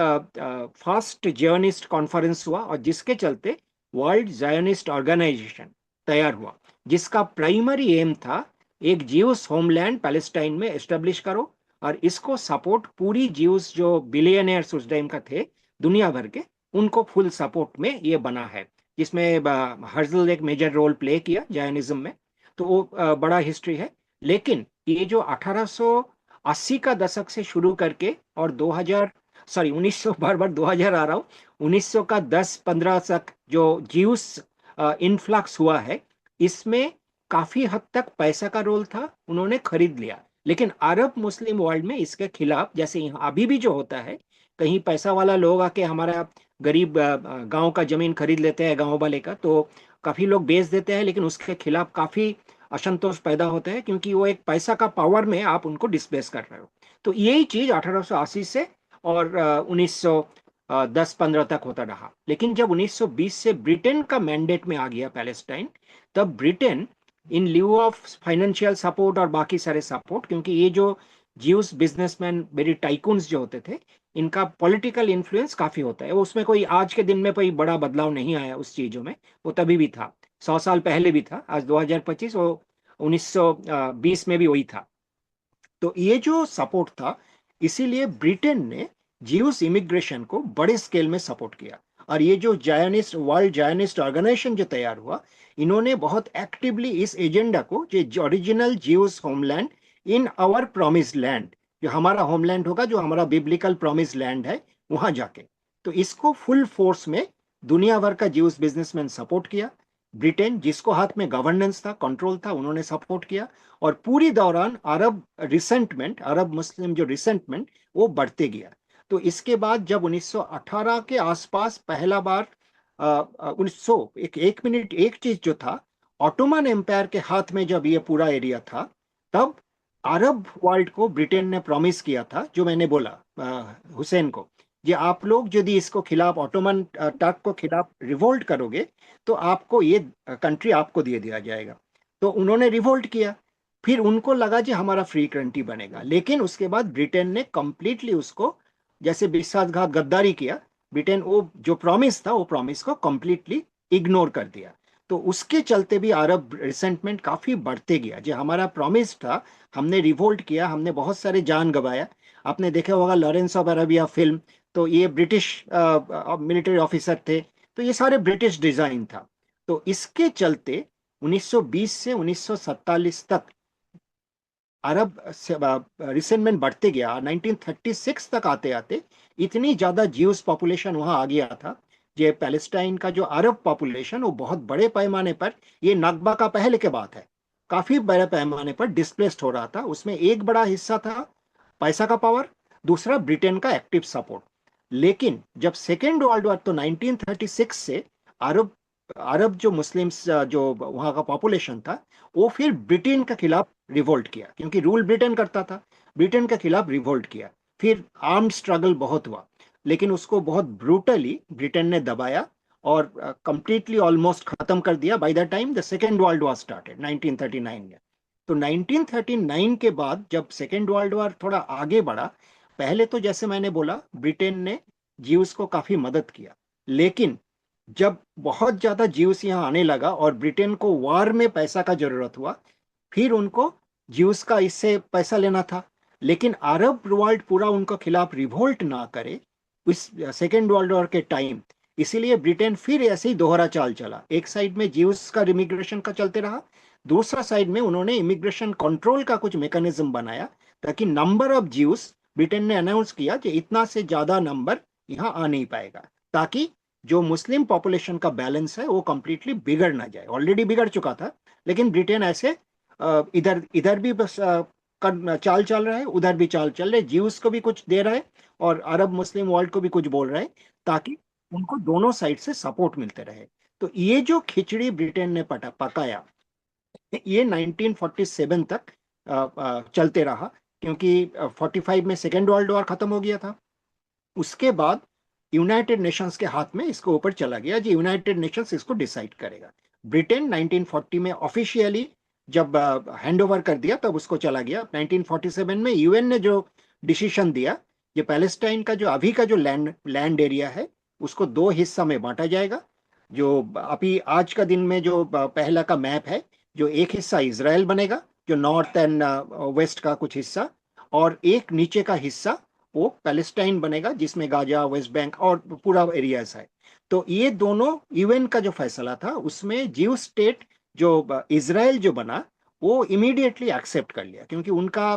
फर्स्ट जियोनिस्ट कॉन्फ्रेंस हुआ, और जिसके चलते वर्ल्ड जायोनिस्ट ऑर्गेनाइजेशन तैयार हुआ, जिसका प्राइमरी एम था एक ज्यूस होमलैंड पैलेस्टाइन में एस्टेब्लिश करो, और इसको सपोर्ट पूरी ज्यूस जो बिलियनियर्स उस टाइम का थे दुनिया भर के, उनको फुल सपोर्ट में ये बना है, जिसमें हर्जल एक मेजर रोल प्ले किया जायनिज्म में। तो वो बड़ा हिस्ट्री है। लेकिन ये जो 1880 का दशक से शुरू करके और 2000, सॉरी 1900, बार बार 2000 आ रहा हूँ, 1900 का 10-15 तक जो ज्यूस इन्फ्लक्स हुआ है, इसमें काफी हद तक पैसा का रोल था, उन्होंने खरीद लिया। लेकिन अरब मुस्लिम वर्ल्ड में इसके खिलाफ, जैसे यहाँ अभी भी जो होता है, कहीं पैसा वाला लोग आके हमारा गरीब गांव का जमीन खरीद लेते हैं, गांव वाले का, तो काफी लोग बेच देते हैं, लेकिन उसके खिलाफ काफी असंतोष पैदा होता है, क्योंकि वो एक पैसा का पावर में आप उनको डिस्प्लेस कर रहे हो। तो यही चीज 1880 से और 1910-15 तक होता रहा। लेकिन जब 1920 से ब्रिटेन का मैंडेट में आ गया पैलेस्टाइन, तब Britain in lieu of financial support और बाकी सारे सपोर्ट, क्योंकि ये जो ज्यूस बिजनेसमैन, वेरी टाइकून्स जो होते थे, इनका पॉलिटिकल इन्फ्लुएंस काफी होता है। उसमें कोई आज के दिन में कोई बड़ा बदलाव नहीं आया उस चीजों में, वो तभी भी था। 100 साल पहले भी था, आज 2025, वो 1920 में भी वही था। तो ये जो सपोर्ट था, इसीलिए ब्रिटेन ने ज्यूस इमिग्रेशन को बड़े स्केल में सपोर्ट किया। और ये जो जायनिस्ट, वर्ल्ड जायनिस्ट ऑर्गेनाइजेशन जो तैयार हुआ, इन्होंने बहुत एक्टिवली इस एजेंडा को, जो original Jews homeland in our promised land, जो हमारा होमलैंड होगा, जो हमारा बिब्लिकल प्रॉमिस्ड लैंड है, वहां जाके, तो इसको फुल फोर्स में दुनिया भर का ज्यूस बिजनेसमैन सपोर्ट किया। ब्रिटेन, जिसको हाथ में गवर्नेंस था, कंट्रोल था, उन्होंने सपोर्ट किया। और पूरी दौरान अरब रिसेंटमेंट, अरब मुस्लिम जो रिसेंटमेंट, वो बढ़ते गया। तो इसके बाद जब 1918 के आसपास पहला बार 1900, एक मिनट, एक चीज जो था, ऑटोमन एम्पायर के हाथ में जब ये पूरा एरिया था, तब अरब वर्ल्ड को ब्रिटेन ने प्रॉमिस किया था, जो मैंने बोला हुसैन को, कि आप लोग यदि इसको खिलाफ, ऑटोमन टर्क को खिलाफ रिवोल्ट करोगे, तो आपको ये कंट्री आपको दे दिया जाएगा। तो उन्होंने रिवोल्ट किया। फिर उनको लगा कि हमारा फ्री कंट्री बनेगा, लेकिन उसके बाद ब्रिटेन ने कंप्लीटली उसको, जैसे विश्वासघात, गद्दारी किया। ब्रिटेन वो जो प्रॉमिस था, वो प्रॉमिस को कंप्लीटली इग्नोर कर दिया। तो उसके चलते भी अरब रिसेंटमेंट काफी बढ़ते गया। जो हमारा प्रॉमिस था, हमने रिवोल्ट किया, हमने बहुत सारे जान गंवाया। आपने देखा होगा लॉरेंस ऑफ अरेबिया फिल्म, तो ये ब्रिटिश मिलिट्री ऑफिसर थे, तो ये सारे ब्रिटिश डिजाइन था। तो इसके चलते 1920 से 1947 तक अरब रिसेंटमेंट बढ़ते गया। 1936 तक आते आते इतनी ज्यादा ज्यूस पॉपुलेशन वहां आ गया था, ये पैलेस्टाइन का जो अरब पॉपुलेशन, वो बहुत बड़े पैमाने पर, ये नकबा का पहले के बात है, काफी बड़े पैमाने पर डिस्प्लेस्ड हो रहा था। उसमें एक बड़ा हिस्सा था पैसा का पावर, दूसरा ब्रिटेन का एक्टिव सपोर्ट। लेकिन जब सेकेंड वर्ल्ड वॉर, तो 1936 से अरब अरब जो मुस्लिम्स, जो वहां का पॉपुलेशन था, वो फिर ब्रिटेन के खिलाफ रिवोल्ट किया, क्योंकि रूल ब्रिटेन करता था। ब्रिटेन के खिलाफ रिवोल्ट किया। फिर आर्म्ड स्ट्रगल बहुत हुआ, लेकिन उसको बहुत ब्रूटली ब्रिटेन ने दबाया और कंप्लीटली ऑलमोस्ट खत्म कर दिया by the time the second world war started 1939 में। तो 1939 के बाद जब सेकेंड वर्ल्ड वॉर थोड़ा आगे बढ़ा, पहले तो जैसे मैंने बोला, ब्रिटेन ने ज्यूस को काफी मदद किया। लेकिन जब बहुत ज्यादा ज्यूस यहाँ आने लगा और ब्रिटेन को वार में पैसा का जरूरत हुआ, फिर उनको ज्यूस का इससे पैसा लेना था। लेकिन अरब वर्ल्ड पूरा उनको खिलाफ रिवोल्ट ना करे इस सेकेंड वर्ल्ड वॉर के टाइम, इसीलिए ब्रिटेन फिर ऐसे ही दोहरा चाल चला। एक साइड में ज्यूस का इमिग्रेशन का चलते रहा, दूसरा साइड में उन्होंने इमिग्रेशन कंट्रोल का कुछ मैकेनिज्म बनाया, ताकि नंबर ऑफ ज्यूस, ब्रिटेन ने अनाउंस किया कि इतना से ज्यादा नंबर यहाँ आ नहीं पाएगा, ताकि जो मुस्लिम पॉपुलेशन का बैलेंस है वो कंप्लीटली बिगड़ ना जाए। ऑलरेडी बिगड़ चुका था, लेकिन ब्रिटेन ऐसे इधर इधर भी बस चाल चल रहा है, उधर भी चाल चल रहे, ज्यूस को भी कुछ दे रहा है और अरब मुस्लिम वर्ल्ड को भी कुछ बोल रहा है, ताकि उनको दोनों साइड से सपोर्ट मिलते रहे। तो ये जो खिचड़ी ब्रिटेन ने पकाया, ये 1947 तक चलते रहा, क्योंकि 45 में सेकेंड वर्ल्ड वॉर खत्म हो गया था। उसके बाद यूनाइटेड नेशंस के हाथ में इसको ऊपर चला गया, जी यूनाइटेड नेशंस इसको डिसाइड करेगा। ब्रिटेन 1940 में ऑफिशियली जब हैंड ओवर कर दिया, तब उसको चला गया। 1947 में यूएन ने जो डिसीजन दिया, ये पैलेस्टाइन का जो अभी का जो लैंड एरिया है, उसको दो हिस्सा में बांटा जाएगा। जो अभी आज का दिन में जो पहला का मैप है, जो एक हिस्सा इजराइल बनेगा, जो नॉर्थ एंड वेस्ट का कुछ हिस्सा, और एक नीचे का हिस्सा वो पैलेस्टाइन बनेगा, जिसमें गाजा, वेस्ट बैंक और पूरा एरियाज है। तो ये दोनों यूएन का जो फैसला था, उसमें जीव स्टेट जो इजराइल जो बना, वो इमीडिएटली एक्सेप्ट कर लिया, क्योंकि उनका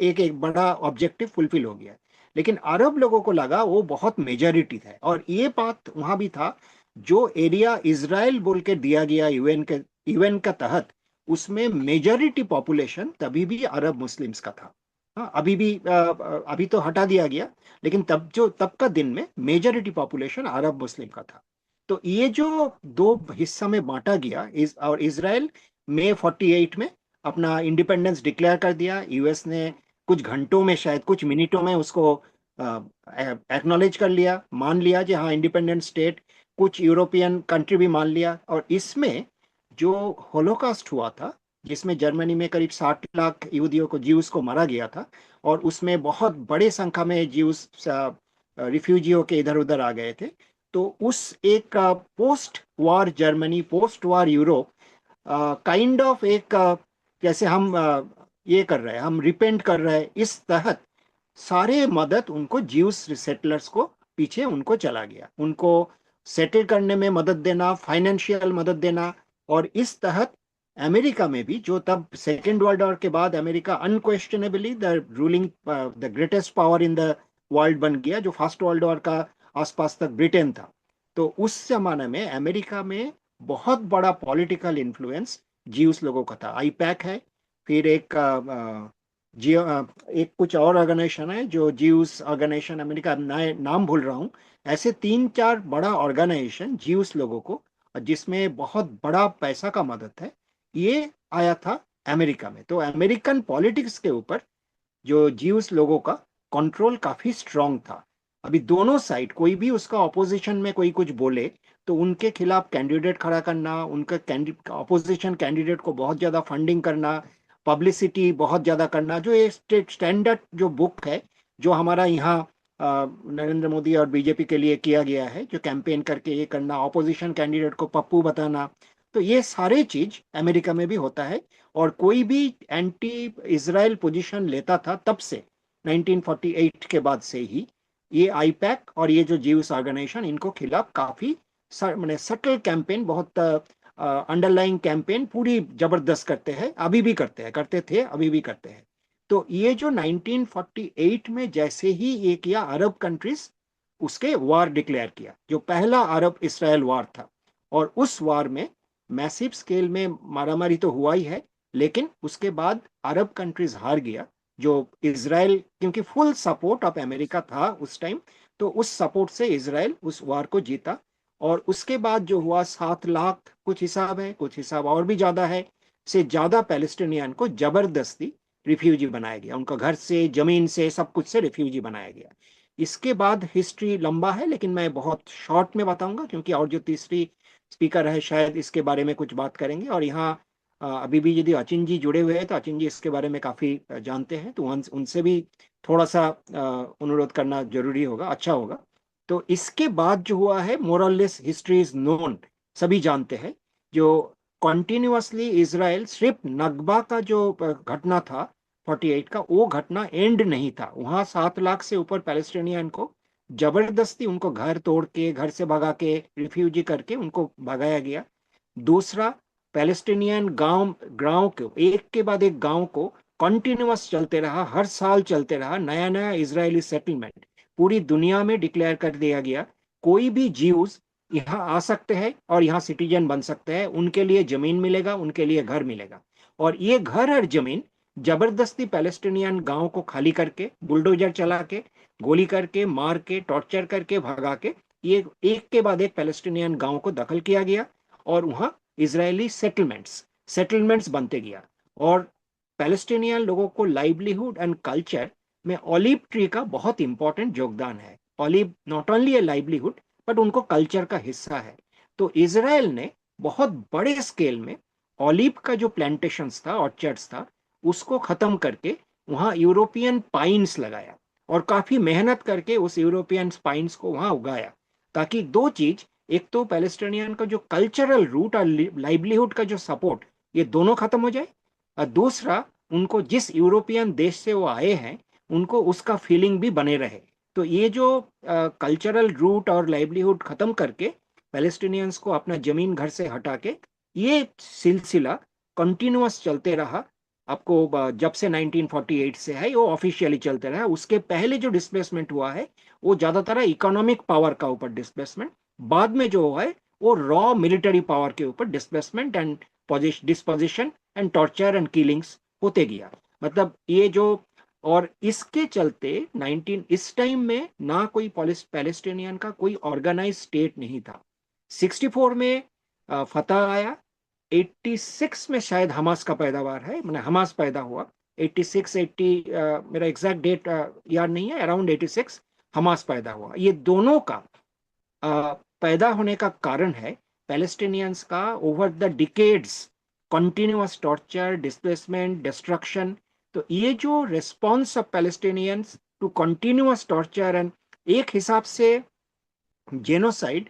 एक बड़ा ऑब्जेक्टिव फुलफिल हो गया। लेकिन अरब लोगों को लगा वो बहुत मेजॉरिटी था, और ये बात वहां भी था, जो एरिया इजराइल बोल के दिया गया यूएन का तहत, उसमें मेजॉरिटी पॉपुलेशन तभी भी अरब मुस्लिम्स का था। हाँ, अभी तो हटा दिया गया, लेकिन तब का दिन में मेजॉरिटी पॉपुलेशन अरब मुस्लिम का था। तो ये जो दो हिस्सा में बांटा गया, और इजराइल मई 48 में अपना इंडिपेंडेंस डिक्लेयर कर दिया। यूएस ने कुछ घंटों में, शायद कुछ मिनटों में उसको एक्नॉलेज कर लिया, मान लिया कि हाँ इंडिपेंडेंट स्टेट। कुछ यूरोपियन कंट्री भी मान लिया। और इसमें जो होलोकॉस्ट हुआ था, जिसमें जर्मनी में करीब 60 लाख यहूदियों को, ज्यूस को मारा गया था, और उसमें बहुत बड़े संख्या में ज्यूस रिफ्यूजियों के इधर उधर आ गए थे। तो उस एक post war Germany, post war Europe kind of एक जैसे हम ये कर रहे हैं, हम रिपेंट कर रहे हैं, इस तहत सारे मदद उनको ज्यूस सेटलर्स को पीछे उनको चला गया, उनको सेटल करने में मदद देना, फाइनेंशियल मदद देना। और इस तहत अमेरिका में भी, जो तब सेकेंड वर्ल्ड वॉर के बाद America unquestionably the ruling the greatest power in the world बन गया, जो फर्स्ट वर्ल्ड वॉर का आसपास तक ब्रिटेन था। तो उस जमाने में अमेरिका में बहुत बड़ा पॉलिटिकल इन्फ्लुएंस ज्यूस लोगों का था। आईपैक है, फिर एक कुछ और ऑर्गेनाइजेशन है जो ज्यूस ऑर्गेनाइजेशन, अमेरिका नाम भूल रहा हूँ। ऐसे 3-4 बड़ा ऑर्गेनाइजेशन ज्यूस लोगों को, जिसमें बहुत बड़ा पैसा का मदद है, ये आया था अमेरिका में। तो अमेरिकन पॉलिटिक्स के ऊपर जो ज्यूस लोगों का कंट्रोल काफी स्ट्रांग था। अभी दोनों साइड, कोई भी उसका ऑपोजिशन में कोई कुछ बोले तो उनके खिलाफ कैंडिडेट खड़ा करना, उनका ऑपोजिशन कैंडिडेट को बहुत ज्यादा फंडिंग करना, पब्लिसिटी बहुत ज्यादा करना। जो ये स्टैंडर्ड जो बुक है, जो हमारा यहाँ नरेंद्र मोदी और बीजेपी के लिए किया गया है, जो कैंपेन करके ये करना, ऑपोजिशन कैंडिडेट को पप्पू बताना, तो ये सारे चीज अमेरिका में भी होता है। और कोई भी एंटी इजराइल पोजीशन लेता था तब से, 1948 के बाद से ही, ये आईपैक और ये जो ज्यूस ऑर्गेनाइजेशन, इनको खिलाफ काफी मैंने सटल कैंपेन, बहुत अंडरलाइंग कैंपेन पूरी जबरदस्त करते हैं, अभी भी करते हैं, करते थे, अभी भी करते हैं। तो ये जो 1948 में जैसे ही ये किया, अरब कंट्रीज उसके वार डिक्लेयर किया, जो पहला अरब इसराइल वार था। और उस वार में मैसिव स्केल में मारामारी तो हुआ ही है, लेकिन उसके बाद अरब कंट्रीज हार गया, जो इसराइल, क्योंकि फुल सपोर्ट ऑफ अमेरिका था उस टाइम, तो उस सपोर्ट से इसराइल उस वार को जीता। और उसके बाद जो हुआ, 7 लाख कुछ हिसाब है, कुछ हिसाब और भी ज्यादा है, से ज्यादा पैलेस्टीनियन को जबरदस्ती रिफ्यूजी बनाया गया, उनका घर से, जमीन से, सब कुछ से रिफ्यूजी बनाया गया। इसके बाद हिस्ट्री लंबा है, लेकिन मैं बहुत शॉर्ट में बताऊंगा, क्योंकि और जो तीसरी स्पीकर है शायद इसके बारे में कुछ बात करेंगे। और यहाँ अभी भी यदि अचिन जी जुड़े हुए हैं, तो अचिन जी इसके बारे में काफी जानते हैं, तो उनसे भी थोड़ा सा अनुरोध करना जरूरी होगा, अच्छा होगा। तो इसके बाद जो हुआ है, मोरलेस हिस्ट्री इज नोन, सभी जानते हैं। जो कॉन्टिन्यूअसली इसराइल, सिर्फ नकबा का जो घटना था 48 का, वो घटना एंड नहीं था। वहां 7 लाख से ऊपर पैलेस्टीनियन को जबरदस्ती, उनको घर तोड़ के, घर से भगा के, रिफ्यूजी करके उनको भगाया गया। दूसरा, पैलेस्टीनियन गांव गांव को, एक के बाद एक गांव को कॉन्टिन्यूअस चलते रहा, हर साल चलते रहा, नया नया इजरायली सेटलमेंट पूरी दुनिया में डिक्लेयर कर दिया गया। कोई भी ज्यूज यहाँ आ सकते हैं और यहाँ सिटीजन बन सकते हैं, उनके लिए जमीन मिलेगा, उनके लिए घर मिलेगा। और ये घर और जमीन जबरदस्ती पैलेस्टीनियन गांव को खाली करके, बुलडोजर चला के, गोली करके, मार के, टॉर्चर करके, भगा के, ये एक के बाद एक पैलेस्टीनियन गांव को दखल किया गया। और वहां इजरायली सेटलमेंट्स सेटलमेंट्स बनते गया। और पैलेस्टीनियन लोगों को लाइवलीहुड एंड कल्चर में ऑलिव ट्री का बहुत इंपॉर्टेंट योगदान है। Olive not only A livelihood, but उनको कल्चर का हिस्सा है। तो इसराइल ने बहुत बड़े स्केल में ऑलिव का जो प्लांटेशंस था, ऑर्चर्ड्स था, उसको खत्म करके वहां यूरोपियन पाइन्स लगाया, और काफी मेहनत करके उस यूरोपियन पाइन्स को वहां उगाया, ताकि दो चीज, एक तो पैलेस्टीनियन का जो कल्चरल रूट और लाइवलीहुड का जो सपोर्ट, ये दोनों खत्म हो जाए, और दूसरा, उनको जिस यूरोपियन देश से वो आए हैं, उनको उसका फीलिंग भी बने रहे। तो ये जो कल्चरल रूट और लाइवलीहुड खत्म करके पैलेस्टीनियंस को अपना जमीन घर से हटा के, ये सिलसिला कंटिन्यूअस चलते रहा। आपको जब से 1948 से है, वो ऑफिशियली चलते रहा। उसके पहले जो डिस्प्लेसमेंट हुआ है, वो ज्यादातर इकोनॉमिक पावर का ऊपर डिस्प्लेसमेंट, बाद में जो हुआ है वो रॉ मिलिट्री पावर के ऊपर displacement and disposition and torture and killings होते गया। मतलब ये जो, और इसके चलते 19 इस टाइम में ना कोई पैलेस्टीनियन का कोई ऑर्गेनाइज स्टेट नहीं था। 64 में फतह आया, 86 में शायद हमास का पैदावार है, मैंने हमास पैदा हुआ 86 80, मेरा एग्जैक्ट डेट याद नहीं है, अराउंड 86 हमास पैदा हुआ। ये दोनों का पैदा होने का कारण है पैलेस्टीनियंस का over the decades continuous torture, displacement, destruction. तो ये जो response of Palestinians to continuous torture, and एक हिसाब से जेनोसाइड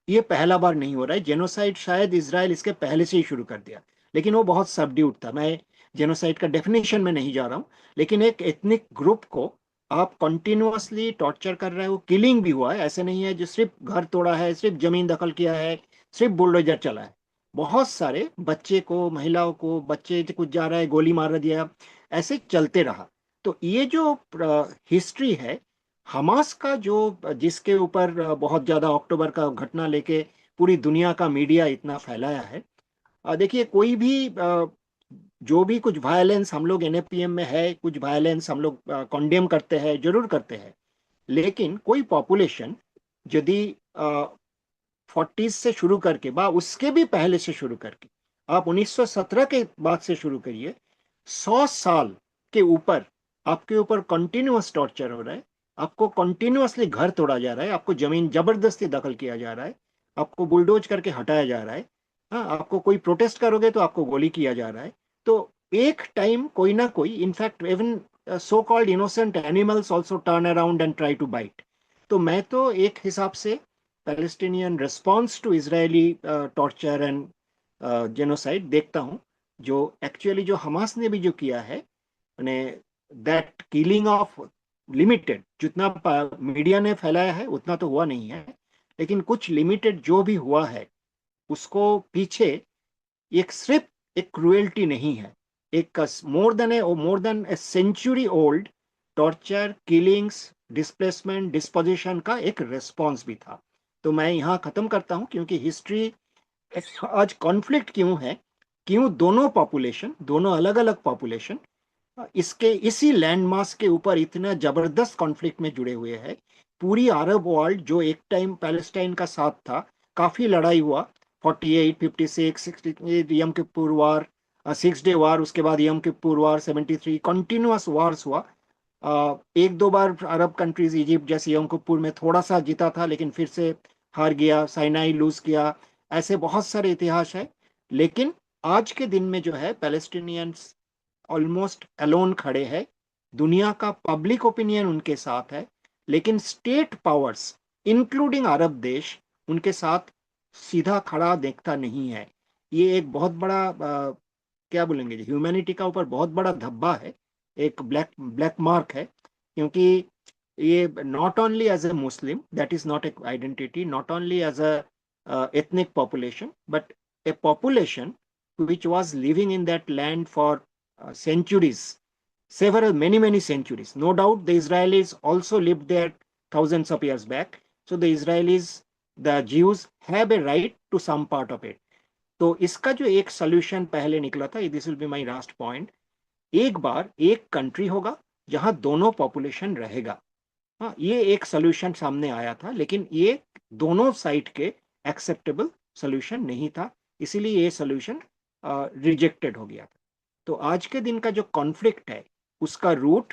ये पहला बार नहीं हो रहा है। जेनोसाइड शायद इसराइल इसके पहले से ही शुरू कर दिया, लेकिन वो बहुत सबड्यूड था। मैं जेनोसाइड का डेफिनेशन में नहीं जा रहा हूँ, लेकिन एक एथनिक ग्रुप को आप कंटिन्यूअसली टॉर्चर कर रहे हो। किलिंग भी हुआ है, ऐसे नहीं है जो सिर्फ घर तोड़ा है, सिर्फ जमीन दखल किया है, सिर्फ बुलडोजर चला है। बहुत सारे बच्चे को, महिलाओं को, बच्चे कुछ जा रहा है गोली मार दिया, ऐसे चलते रहा। तो ये जो हिस्ट्री है हमास का, जो जिसके ऊपर बहुत ज्यादा अक्टूबर का घटना लेके पूरी दुनिया का मीडिया इतना फैलाया है। देखिए, कोई भी जो भी कुछ वायलेंस हम लोग एनएपीएम में है, कुछ वायलेंस हम लोग कॉन्डेम करते हैं, जरूर करते हैं। लेकिन कोई पॉपुलेशन यदि 40s से शुरू करके बा उसके भी पहले से शुरू करके आप 1917 के बाद से शुरू करिए, 100 साल के ऊपर आपके ऊपर कंटिन्यूअस टॉर्चर हो रहा है। आपको कंटिन्यूअसली घर तोड़ा जा रहा है, आपको जमीन जबरदस्ती दखल किया जा रहा है, आपको बुलडोज करके हटाया जा रहा है। हाँ, आपको कोई प्रोटेस्ट करोगे तो आपको गोली किया जा रहा है। तो एक टाइम कोई ना कोई, in fact even so called innocent animals also turn around and try to bite. तो मैं तो एक हिसाब से Palestinian response to Israeli torture and genocide देखता हूँ। जो एक्चुअली जो हमास ने भी जो किया है, मैंने दैट किलिंग ऑफ लिमिटेड, जितना मीडिया ने फैलाया है उतना तो हुआ नहीं है, लेकिन कुछ लिमिटेड जो भी हुआ है उसको पीछे एक सिर्फ एक क्रुएल्टी नहीं है, एक more than a century old torture, killings, displacement, disposition का एक रिस्पॉन्स भी था। तो मैं यहाँ खत्म करता हूँ, क्योंकि हिस्ट्री आज कॉन्फ्लिक्ट क्यों है, क्यों दोनों पॉपुलेशन, दोनों अलग अलग पॉपुलेशन इसके इसी लैंडमास के ऊपर इतना जबरदस्त कॉन्फ्लिक्ट में जुड़े हुए हैं। पूरी अरब वर्ल्ड जो एक टाइम पैलेस्टाइन का साथ था, काफी लड़ाई हुआ, 48, 56, 60, यम किप्पुर वार, 6 डे वार, उसके बाद यम किप्पुर वार 73, कंटिन्यूअस वार्स हुआ। एक दो बार अरब कंट्रीज, इजिप्ट जैसे यम किप्पुर में थोड़ा सा जीता था, लेकिन फिर से हार गया, साइनाई लूज किया। ऐसे बहुत सारे इतिहास है। लेकिन आज के दिन में जो है पैलेस्टीनियंस ऑलमोस्ट अलोन खड़े हैं। दुनिया का पब्लिक ओपिनियन उनके साथ है, लेकिन स्टेट पावर्स इंक्लूडिंग अरब देश उनके साथ सीधा खड़ा देखता नहीं है। ये एक बहुत बड़ा क्या बोलेंगे, ह्यूमैनिटी का ऊपर बहुत बड़ा धब्बा है, एक ब्लैक ब्लैक मार्क है। क्योंकि ये not only as a Muslim, that is not a identity, not only as a ethnic population, but a population which was living in that land for centuries, several, many centuries. No doubt the Israelis also lived there thousands of years back. So the Israelis, the Jews have a right to some part of it. तो इसका जो एक solution पहले निकला था, this will be my last point, एक बार एक country होगा जहां दोनों पॉपुलेशन रहेगा। हाँ, ये एक सोल्यूशन सामने आया था, लेकिन ये दोनों साइड के एक्सेप्टेबल सोल्यूशन नहीं था, इसीलिए ये सोल्यूशन रिजेक्टेड हो गया था। तो आज के दिन का जो कॉन्फ्लिक्ट है उसका रूट,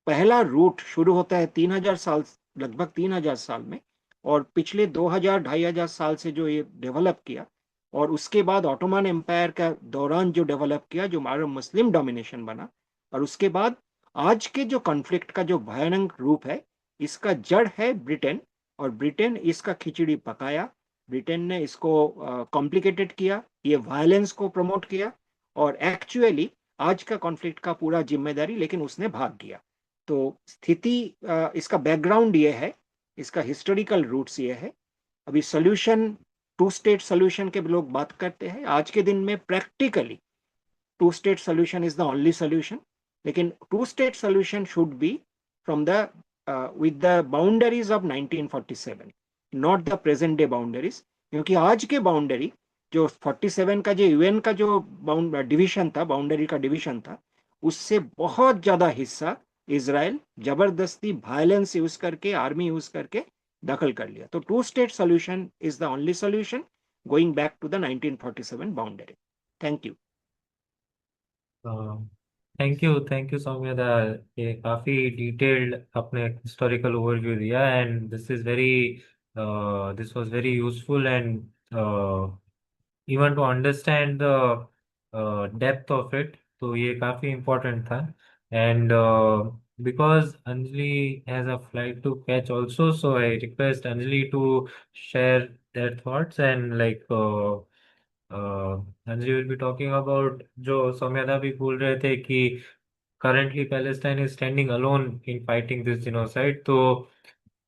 पहला रूट शुरू होता है 3000 साल, लगभग 3000 साल में, और पिछले 2000 2500 साल से जो ये डेवलप किया, और उसके बाद ऑटोमन एम्पायर का दौरान जो डेवलप किया, जो हमारा मुस्लिम डोमिनेशन बना, और उसके बाद आज के जो कॉन्फ्लिक्ट का जो भयानक रूप है, इसका जड़ है ब्रिटेन। और ब्रिटेन इसका खिचड़ी पकाया, ब्रिटेन ने इसको कॉम्प्लिकेटेड किया, ये वायलेंस को प्रमोट किया, और एक्चुअली आज का कॉन्फ्लिक्ट का पूरा जिम्मेदारी लेकिन उसने भाग गया। तो स्थिति, इसका बैकग्राउंड ये है, इसका हिस्टोरिकल रूट्स ये है। अभी सोल्यूशन, टू स्टेट सोल्यूशन के लोग बात करते हैं, आज के दिन में practically two state solution is the only solution. लेकिन two state solution should be from the with the boundaries of 1947, not the present day boundaries. क्योंकि आज के बाउंडरी जो 47 का जो यूएन का जो डिवीजन था, बाउंडरी का डिवीजन था, उससे बहुत ज्यादा हिस्सा इसराइल जबरदस्ती वायलेंस यूज करके, आर्मी यूज करके दखल कर लिया। तो two state solution is the only solution, going back to the 1947 boundary. Thank you. Thank you सौम्यदा, ये काफी डिटेल्ड अपने हिस्टोरिकल ओवरव्यू दिया, and this was very useful, and even to understand the depth of it, तो ये काफी important था। And because Anjali has a flight to catch also, so I request Anjali to share their thoughts and Anjali will be talking about जो सौम्यदा भी बोल रहे थे कि currently Palestine is standing alone in fighting this genocide. So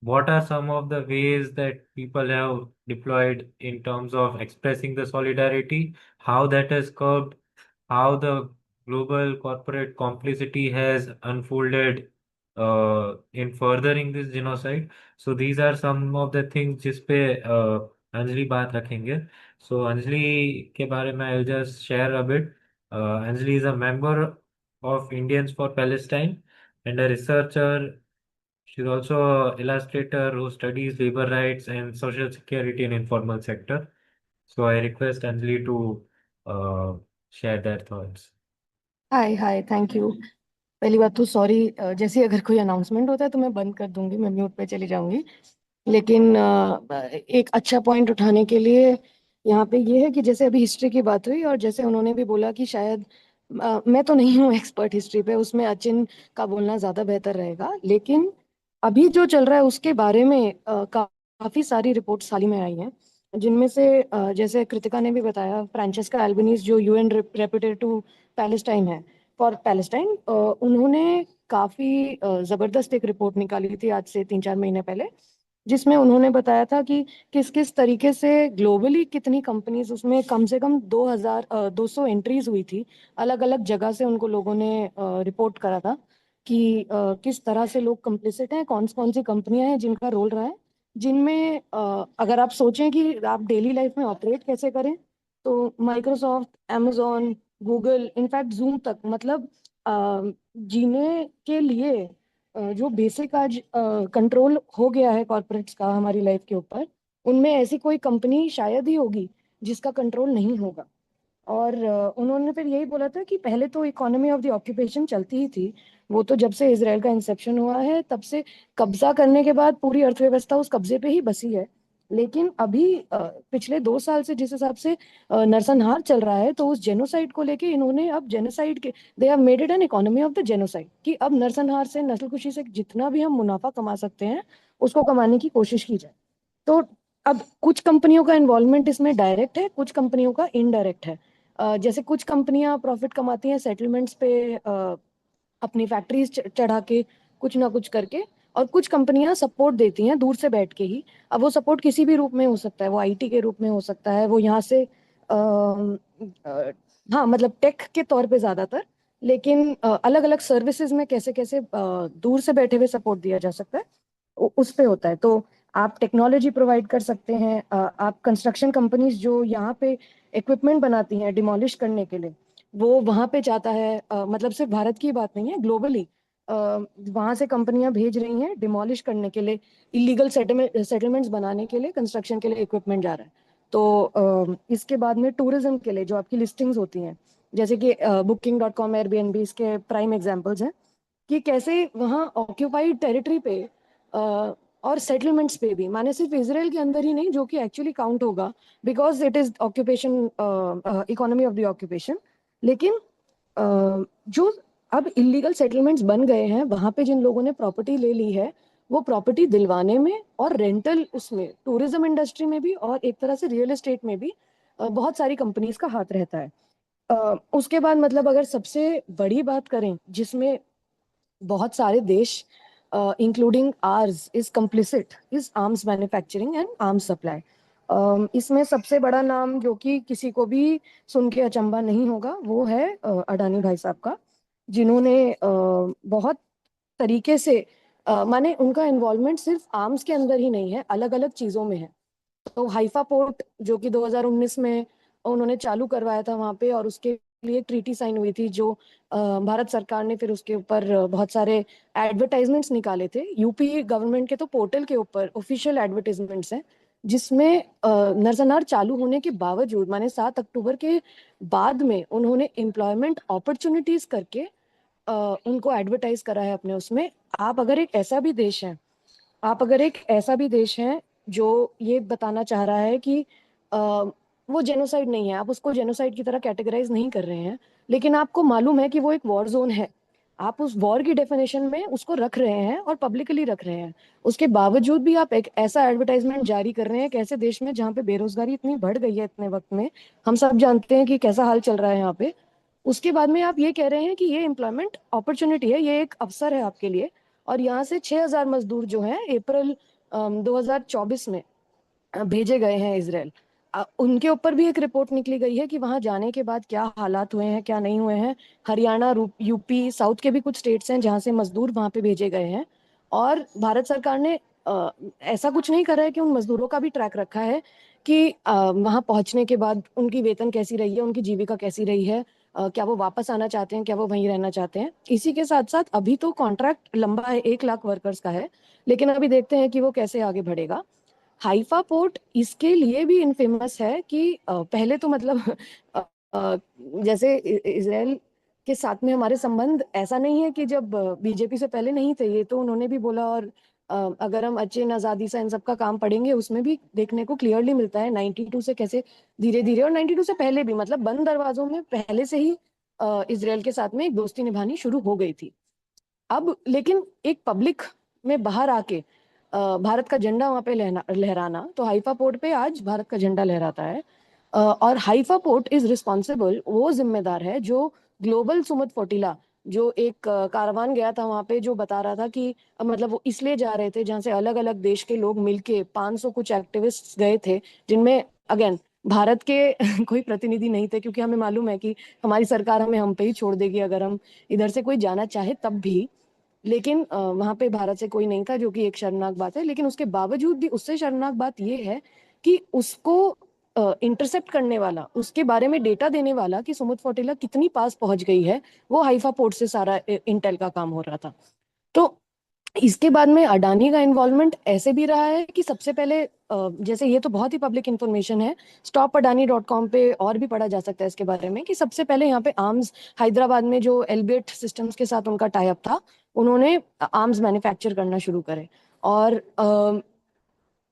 what are some of the ways that people have deployed in terms of expressing the solidarity, how that has curbed, how the global corporate complicity has unfolded in furthering this genocide. So these are some of the things जिस पे अंजलि बात रखेंगे. So Anjali के बारे में I'll just share a bit. Anjali is a member of Indians for Palestine and a researcher. She's also an illustrator who studies labor rights and social security in informal sector. So I request Anjali to uh, share their thoughts. Hi hi thank you. पहली बात तो sorry, जैसे ही अगर कोई announcement होता है तो मैं बंद कर दूंगी, मैं म्यूट पे चली जाऊंगी। लेकिन एक अच्छा पॉइंट उठाने के लिए यहाँ पे ये है कि जैसे अभी हिस्ट्री की बात हुई और जैसे उन्होंने भी बोला कि शायद मैं तो नहीं हूँ एक्सपर्ट हिस्ट्री पे, उसमें अचिन का बोलना ज़्यादा बेहतर रहेगा। लेकिन अभी जो चल रहा है उसके बारे में काफ़ी सारी रिपोर्ट्स हाल ही में आई हैं, जिनमें से जैसे कृतिका ने भी बताया, फ्रांचेस्का एल्बनीज जो यूएन रेपुटेड टू पैलेस्टाइन है, फॉर पैलेस्टाइन, उन्होंने काफ़ी ज़बरदस्त एक रिपोर्ट निकाली थी आज से 3-4 महीने पहले, जिसमें उन्होंने बताया था कि किस किस तरीके से ग्लोबली कितनी कंपनीज, उसमें कम से कम 200 एंट्रीज हुई थी। अलग अलग जगह से उनको लोगों ने रिपोर्ट करा था कि किस तरह से लोग कंप्लिसिट हैं, कौन कौन सी कंपनियां हैं जिनका रोल रहा है, जिनमें अगर आप सोचें कि आप डेली लाइफ में ऑपरेट कैसे करें, तो Microsoft, amazon, Google, in fact zoom तक, मतलब जीने के लिए जो बेसिक आज कंट्रोल हो गया है कॉर्पोरेट्स का हमारी लाइफ के ऊपर, उनमें ऐसी कोई कंपनी शायद ही होगी जिसका कंट्रोल नहीं होगा। और उन्होंने फिर यही बोला था कि पहले तो इकोनॉमी ऑफ द ऑक्यूपेशन चलती ही थी, वो तो जब से इसराइल का इंसेप्शन हुआ है तब से कब्जा करने के बाद पूरी अर्थव्यवस्था उस कब्जे पे ही बसी है। लेकिन अभी पिछले 2 साल से जिस हिसाब से नरसंहार चल रहा है, तो उस जेनोसाइड को लेके इन्होंने अब जेनोसाइड के, they have made it an economy of the genocide, कि अब नरसंहार से, नस्लकुशी से जितना भी हम मुनाफा कमा सकते हैं उसको कमाने की कोशिश की जाए। तो अब कुछ कंपनियों का इन्वॉल्वमेंट इसमें डायरेक्ट है, कुछ कंपनियों का इनडायरेक्ट है। जैसे कुछ कंपनियां प्रॉफिट कमाती हैं सेटलमेंट्स पे, अपनी फैक्ट्रीज चढ़ा के, कुछ ना कुछ करके, और कुछ कंपनियां सपोर्ट देती हैं दूर से बैठ के ही। अब वो सपोर्ट किसी भी रूप में हो सकता है, वो आईटी के रूप में हो सकता है, वो यहाँ से हाँ मतलब टेक के तौर पे ज्यादातर, लेकिन अलग अलग सर्विसेज में कैसे कैसे दूर से बैठे हुए सपोर्ट दिया जा सकता है, उस पे होता है। तो आप टेक्नोलॉजी प्रोवाइड कर सकते हैं, आप कंस्ट्रक्शन कंपनीज जो यहाँ पे इक्विपमेंट बनाती हैं डिमोलिश करने के लिए, वो वहाँ पे जाता है, मतलब सिर्फ भारत की बात नहीं है, ग्लोबली वहाँ से कंपनियां भेज रही हैं डिमोलिश करने के लिए, इलीगल सेटलमेंट्स बनाने के लिए, कंस्ट्रक्शन के लिए इक्विपमेंट जा रहा है। तो इसके बाद में टूरिज्म के लिए जो आपकी लिस्टिंग्स होती हैं, जैसे कि booking.com, एयरबीएनबी इसके प्राइम एग्जांपल्स हैं, कि कैसे वहाँ ऑक्यूपाइड टेरिटरी पे और सेटलमेंट्स पे भी, माने सिर्फ इसराइल के अंदर ही नहीं, जो कि एक्चुअली काउंट होगा because it is occupation, economy of the occupation. लेकिन जो अब इलीगल सेटलमेंट्स बन गए हैं, वहां पे जिन लोगों ने प्रॉपर्टी ले ली है, वो प्रॉपर्टी दिलवाने में और रेंटल, उसमें टूरिज्म इंडस्ट्री में भी और एक तरह से रियल एस्टेट में भी बहुत सारी कंपनीज का हाथ रहता है। उसके बाद मतलब अगर सबसे बड़ी बात करें जिसमें बहुत सारे देश including ours is complicit, is arms manufacturing and arms supply. इसमें सबसे बड़ा नाम जो कि किसी को भी सुन के अचंभा नहीं होगा, वो है अडानी भाई साहब का, जिन्होंने बहुत तरीके से माने उनका इन्वॉल्वमेंट सिर्फ आर्म्स के अंदर ही नहीं है, अलग अलग चीजों में है। तो हाइफा पोर्ट जो कि 2019 में उन्होंने चालू करवाया था वहां पे, और उसके लिए ट्रीटी साइन हुई थी, जो भारत सरकार ने फिर उसके ऊपर बहुत सारे एडवर्टाइजमेंट्स निकाले थे, यूपी गवर्नमेंट के तो पोर्टल के ऊपर ऑफिशियल एडवर्टाइजमेंट्स हैं, जिसमें नरसंहार चालू होने के बावजूद, माने 7 अक्टूबर के बाद में, उन्होंने एम्प्लॉयमेंट अपॉर्चुनिटीज करके उनको एडवर्टाइज करा है अपने उसमें। आप अगर एक ऐसा भी देश है, आप अगर एक ऐसा भी देश है जो ये बताना चाह रहा है कि वो जेनोसाइड नहीं है, आप उसको जेनोसाइड की तरह कैटेगराइज नहीं कर रहे हैं, लेकिन आपको मालूम है कि वो एक वॉर जोन है, आप उस वॉर की डेफिनेशन में उसको रख रहे हैं और पब्लिकली रख रहे हैं। उसके बावजूद भी आप एक ऐसा एडवर्टाइजमेंट जारी कर रहे हैं एक ऐसे देश में जहाँ पे बेरोजगारी इतनी बढ़ गई है इतने वक्त में, हम सब जानते हैं कि कैसा हाल चल रहा है यहाँ पे। उसके बाद में आप ये कह रहे हैं कि ये एम्प्लॉयमेंट अपॉर्चुनिटी है, ये एक अवसर है आपके लिए। और यहाँ से 6,000 मजदूर जो हैं अप्रैल 2024 में भेजे गए हैं इसराइल। उनके ऊपर भी एक रिपोर्ट निकली गई है कि वहां जाने के बाद क्या हालात हुए हैं क्या नहीं हुए हैं। हरियाणा, यूपी, साउथ के भी कुछ स्टेट्स हैं जहाँ से मजदूर वहां पे भेजे गए हैं। और भारत सरकार ने ऐसा कुछ नहीं करा है कि उन मजदूरों का भी ट्रैक रखा है कि वहां पहुंचने के बाद उनकी वेतन कैसी रही है, उनकी जीविका कैसी रही है, क्या वो वापस आना चाहते हैं, क्या वो वहीं रहना चाहते हैं। इसी के साथ साथ अभी तो कॉन्ट्रैक्ट लंबा है, 1 लाख वर्कर्स का है, लेकिन अभी देखते हैं कि वो कैसे आगे बढ़ेगा। हाइफा पोर्ट इसके लिए भी इनफेमस है कि पहले तो मतलब अ, अ, जैसे इजराइल के साथ में हमारे संबंध ऐसा नहीं है कि जब बीजेपी से पहले नहीं थे, ये तो उन्होंने भी बोला। और अगर हम अच्छे आजादी से इन सब का काम पढ़ेंगे उसमें भी देखने को क्लियरली मिलता है 92 से कैसे धीरे धीरे, और 92 से पहले भी मतलब बंद दरवाजों में पहले से ही इजराइल के साथ में एक दोस्ती निभानी शुरू हो गई थी। अब लेकिन एक पब्लिक में बाहर आके भारत का झंडा वहां पे लहराना, तो हाइफा पोर्ट पे आज भारत का झंडा लहराता है। और हाइफा पोर्ट इज रिस्पॉन्सिबल, वो जिम्मेदार है जो ग्लोबल सुमत फोटिला, जो एक कारवान गया था वहां पे, जो बता रहा था कि मतलब वो इसलिए जा रहे थे जहाँ से अलग अलग देश के लोग मिलके 500 कुछ एक्टिविस्ट गए थे, जिनमें अगेन भारत के कोई प्रतिनिधि नहीं थे, क्योंकि हमें मालूम है कि हमारी सरकार हमें हम पे ही छोड़ देगी अगर हम इधर से कोई जाना चाहे तब भी। लेकिन वहां पे भारत से कोई नहीं था, जो कि एक शर्मनाक बात है। लेकिन उसके बावजूद भी उससे शर्मनाक बात ये है कि उसको इंटरसेप्ट करने वाला, उसके बारे में डेटा देने वाला कि सुमित फोटिला कितनी पास पहुंच गई है, वो हाइफा पोर्ट से सारा इंटेल का काम हो रहा था। तो इसके बाद में अडानी का इन्वॉल्वमेंट ऐसे भी रहा है कि सबसे पहले जैसे ये तो बहुत ही पब्लिक इंफॉर्मेशन है, stopAdani.com पे और भी पढ़ा जा सकता है इसके बारे में, कि सबसे पहले यहाँ पे आर्म्स, हैदराबाद में जो एल्बियट सिस्टम्स के साथ उनका टाई अप था, उन्होंने आर्म्स मैन्युफैक्चर करना शुरू करे। और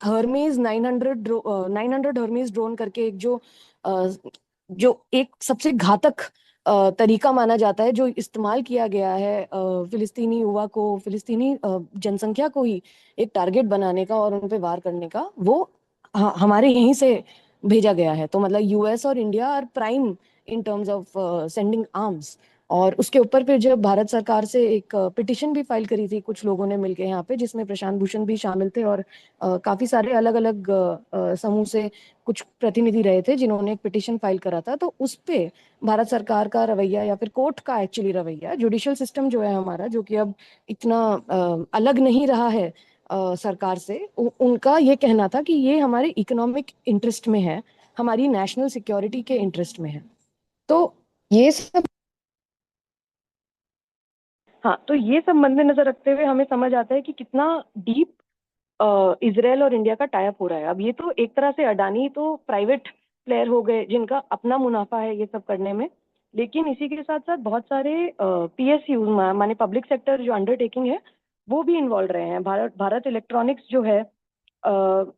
हर्मीज 900 हर्मीज ड्रोन करके एक अ, जो एक सबसे घातक तरीका माना जाता है, जो इस्तेमाल किया गया है फिलिस्तीनी युवा को, फिलिस्तीनी जनसंख्या को ही एक टारगेट बनाने का और उन पे वार करने का, वो हमारे यहीं से भेजा गया है। तो मतलब यूएस और India are prime in terms of sending arms. और उसके ऊपर फिर जब भारत सरकार से एक पिटिशन भी फाइल करी थी कुछ लोगों ने मिलके यहाँ पे, जिसमें प्रशांत भूषण भी शामिल थे, और काफी सारे अलग अलग समूह से कुछ प्रतिनिधि रहे थे जिन्होंने एक पिटिशन फाइल करा था। तो उस पे भारत सरकार का रवैया, या फिर कोर्ट का एक्चुअली रवैया, जुडिशियल सिस्टम जो है हमारा, जो कि अब इतना अलग नहीं रहा है सरकार से, उनका ये कहना था कि ये हमारे इकोनॉमिक इंटरेस्ट में है, हमारी नेशनल सिक्योरिटी के इंटरेस्ट में है। तो ये सब, हाँ, तो ये सब मद्देनजर रखते हुए हमें समझ आता है कि कितना डीप इसराइल और इंडिया का टाई अप हो रहा है। अब ये तो एक तरह से अडानी तो प्राइवेट प्लेयर हो गए जिनका अपना मुनाफा है ये सब करने में, लेकिन इसी के साथ साथ बहुत सारे पीएसयू माने पब्लिक सेक्टर जो अंडरटेकिंग है वो भी इन्वॉल्व रहे हैं। भारत इलेक्ट्रॉनिक्स जो है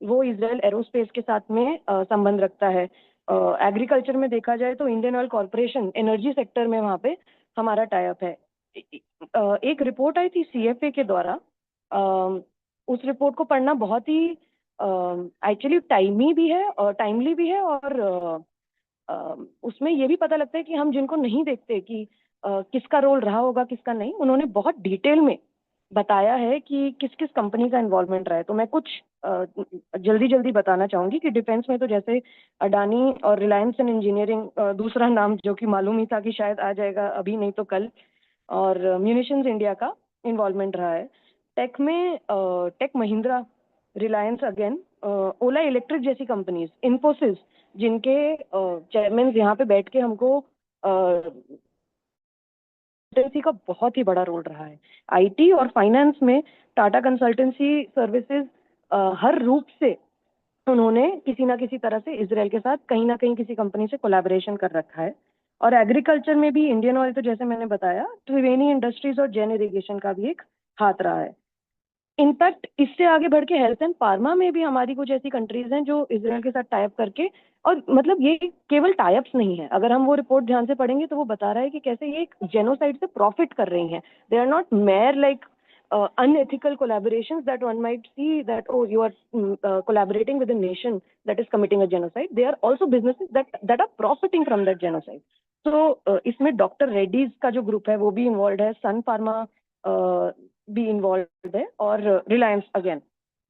वो इसराइल एरोस्पेस के साथ में संबंध रखता है। एग्रीकल्चर में देखा जाए तो Indian oil corporation energy sector में वहाँ पे हमारा टाई अप है। एक रिपोर्ट आई थी सीएफए के द्वारा, उस रिपोर्ट को पढ़ना बहुत ही एक्चुअली टाइमी भी है और टाइमली भी है, और उसमें ये भी पता लगता है कि हम जिनको नहीं देखते कि किसका रोल रहा होगा किसका नहीं, उन्होंने बहुत डिटेल में बताया है कि किस किस कंपनी का इन्वॉल्वमेंट रहा है। तो मैं कुछ जल्दी जल्दी बताना चाहूंगी कि डिफेंस में तो जैसे अडानी और रिलायंस एंड इंजीनियरिंग, दूसरा नाम जो कि मालूम ही था कि शायद आ जाएगा अभी नहीं तो कल, और म्यूनिशंस इंडिया का इन्वॉल्वमेंट रहा है। टेक में टेक महिंद्रा, रिलायंस अगेन, ओला इलेक्ट्रिक जैसी कंपनीज, इन्फोसिस, जिनके चेयरमैन यहाँ पे बैठ के हमको कंसल्टेंसी का बहुत ही बड़ा रोल रहा है। आईटी और फाइनेंस में टाटा कंसल्टेंसी सर्विसेज हर रूप से उन्होंने किसी ना किसी तरह से इसराइल के साथ कहीं ना कहीं किसी कंपनी से कोलैबोरेशन कर रखा है। और एग्रीकल्चर में भी इंडियन ऑयल तो जैसे मैंने बताया, त्रिवेणी इंडस्ट्रीज और जैन इरिगेशन का भी एक हाथ रहा है। इनफैक्ट इससे आगे बढ़ के हेल्थ एंड फार्मा में भी हमारी कुछ ऐसी कंट्रीज हैं जो इसराइल के साथ टाई अप करके, और मतलब ये केवल टाई अप्स नहीं है, अगर हम वो रिपोर्ट ध्यान से पढ़ेंगे तो वो बता रहा है कि कैसे ये एक जेनोसाइड से प्रॉफिट कर रही हैं. They are not mere like unethical collaborations that one might see that, oh, you are collaborating with a nation that is committing a genocide. They are also businesses that are profiting from that genocide. So इसमें doctor Reddy's का जो group है वो भी involve है, सन pharma भी involve है, और रिलायंस अगेन.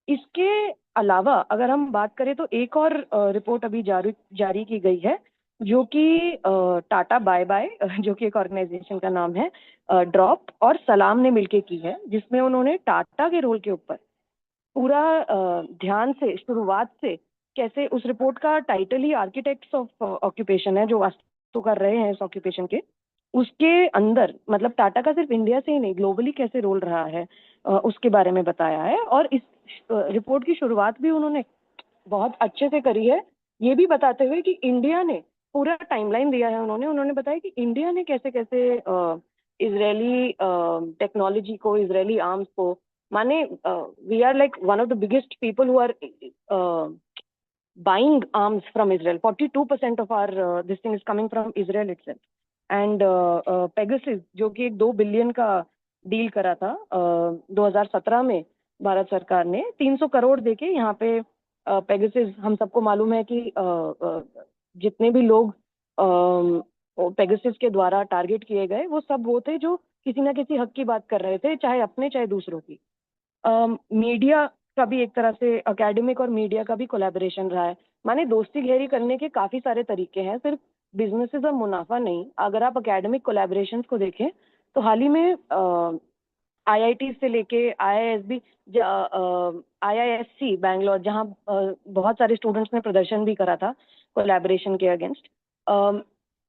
इसके अलावा अगर हम बात करें तो एक और रिपोर्ट अभी जारी की गई है, जो कि टाटा बाय बाय जो कि एक ऑर्गेनाइजेशन का नाम है, ड्रॉप और सलाम ने मिलके की है, जिसमें उन्होंने टाटा के रोल के ऊपर पूरा ध्यान से शुरुआत से, कैसे उस रिपोर्ट का title he architects of occupation है, जो वास्तु कर रहे हैं इस ऑक्यूपेशन के, उसके अंदर मतलब टाटा का सिर्फ इंडिया से ही नहीं ग्लोबली कैसे रोल रहा है उसके बारे में बताया है. और इस रिपोर्ट की शुरुआत भी उन्होंने बहुत अच्छे से करी है, ये भी बताते हुए कि इंडिया ने पूरा टाइमलाइन दिया है. उन्होंने बताया कि इंडिया ने कैसे कैसे इजरायली टेक्नोलॉजी को, इजरायली आर्म्स को, माने we are like one of the biggest people who are buying arms from Israel. 42% of our this thing is coming from Israel itself. And Pegasus, जो कि एक 2 बिलियन का डील करा था 2017 में भारत सरकार ने, 300 करोड़ देके यहाँ पे पेगासस, हम सबको मालूम है कि जितने भी लोग पेगासस के द्वारा टारगेट किए गए वो सब वो थे जो किसी ना किसी हक की बात कर रहे थे, चाहे अपने चाहे दूसरों की. मीडिया का भी एक तरह से, एकेडमिक और मीडिया का भी कोलैबोरेशन रहा है. माने दोस्ती गहरी करने के काफी सारे तरीके हैं, सिर्फ बिजनेसेस और मुनाफा नहीं. अगर आप एकेडमिक कोलैबोरेशन को देखें तो हाल ही में आईआईटी से लेके आईआईएसबी, आईआईएससी बैंगलोर, जहाँ बहुत सारे स्टूडेंट्स ने प्रदर्शन भी करा था कोलैबोरेशन के अगेंस्ट,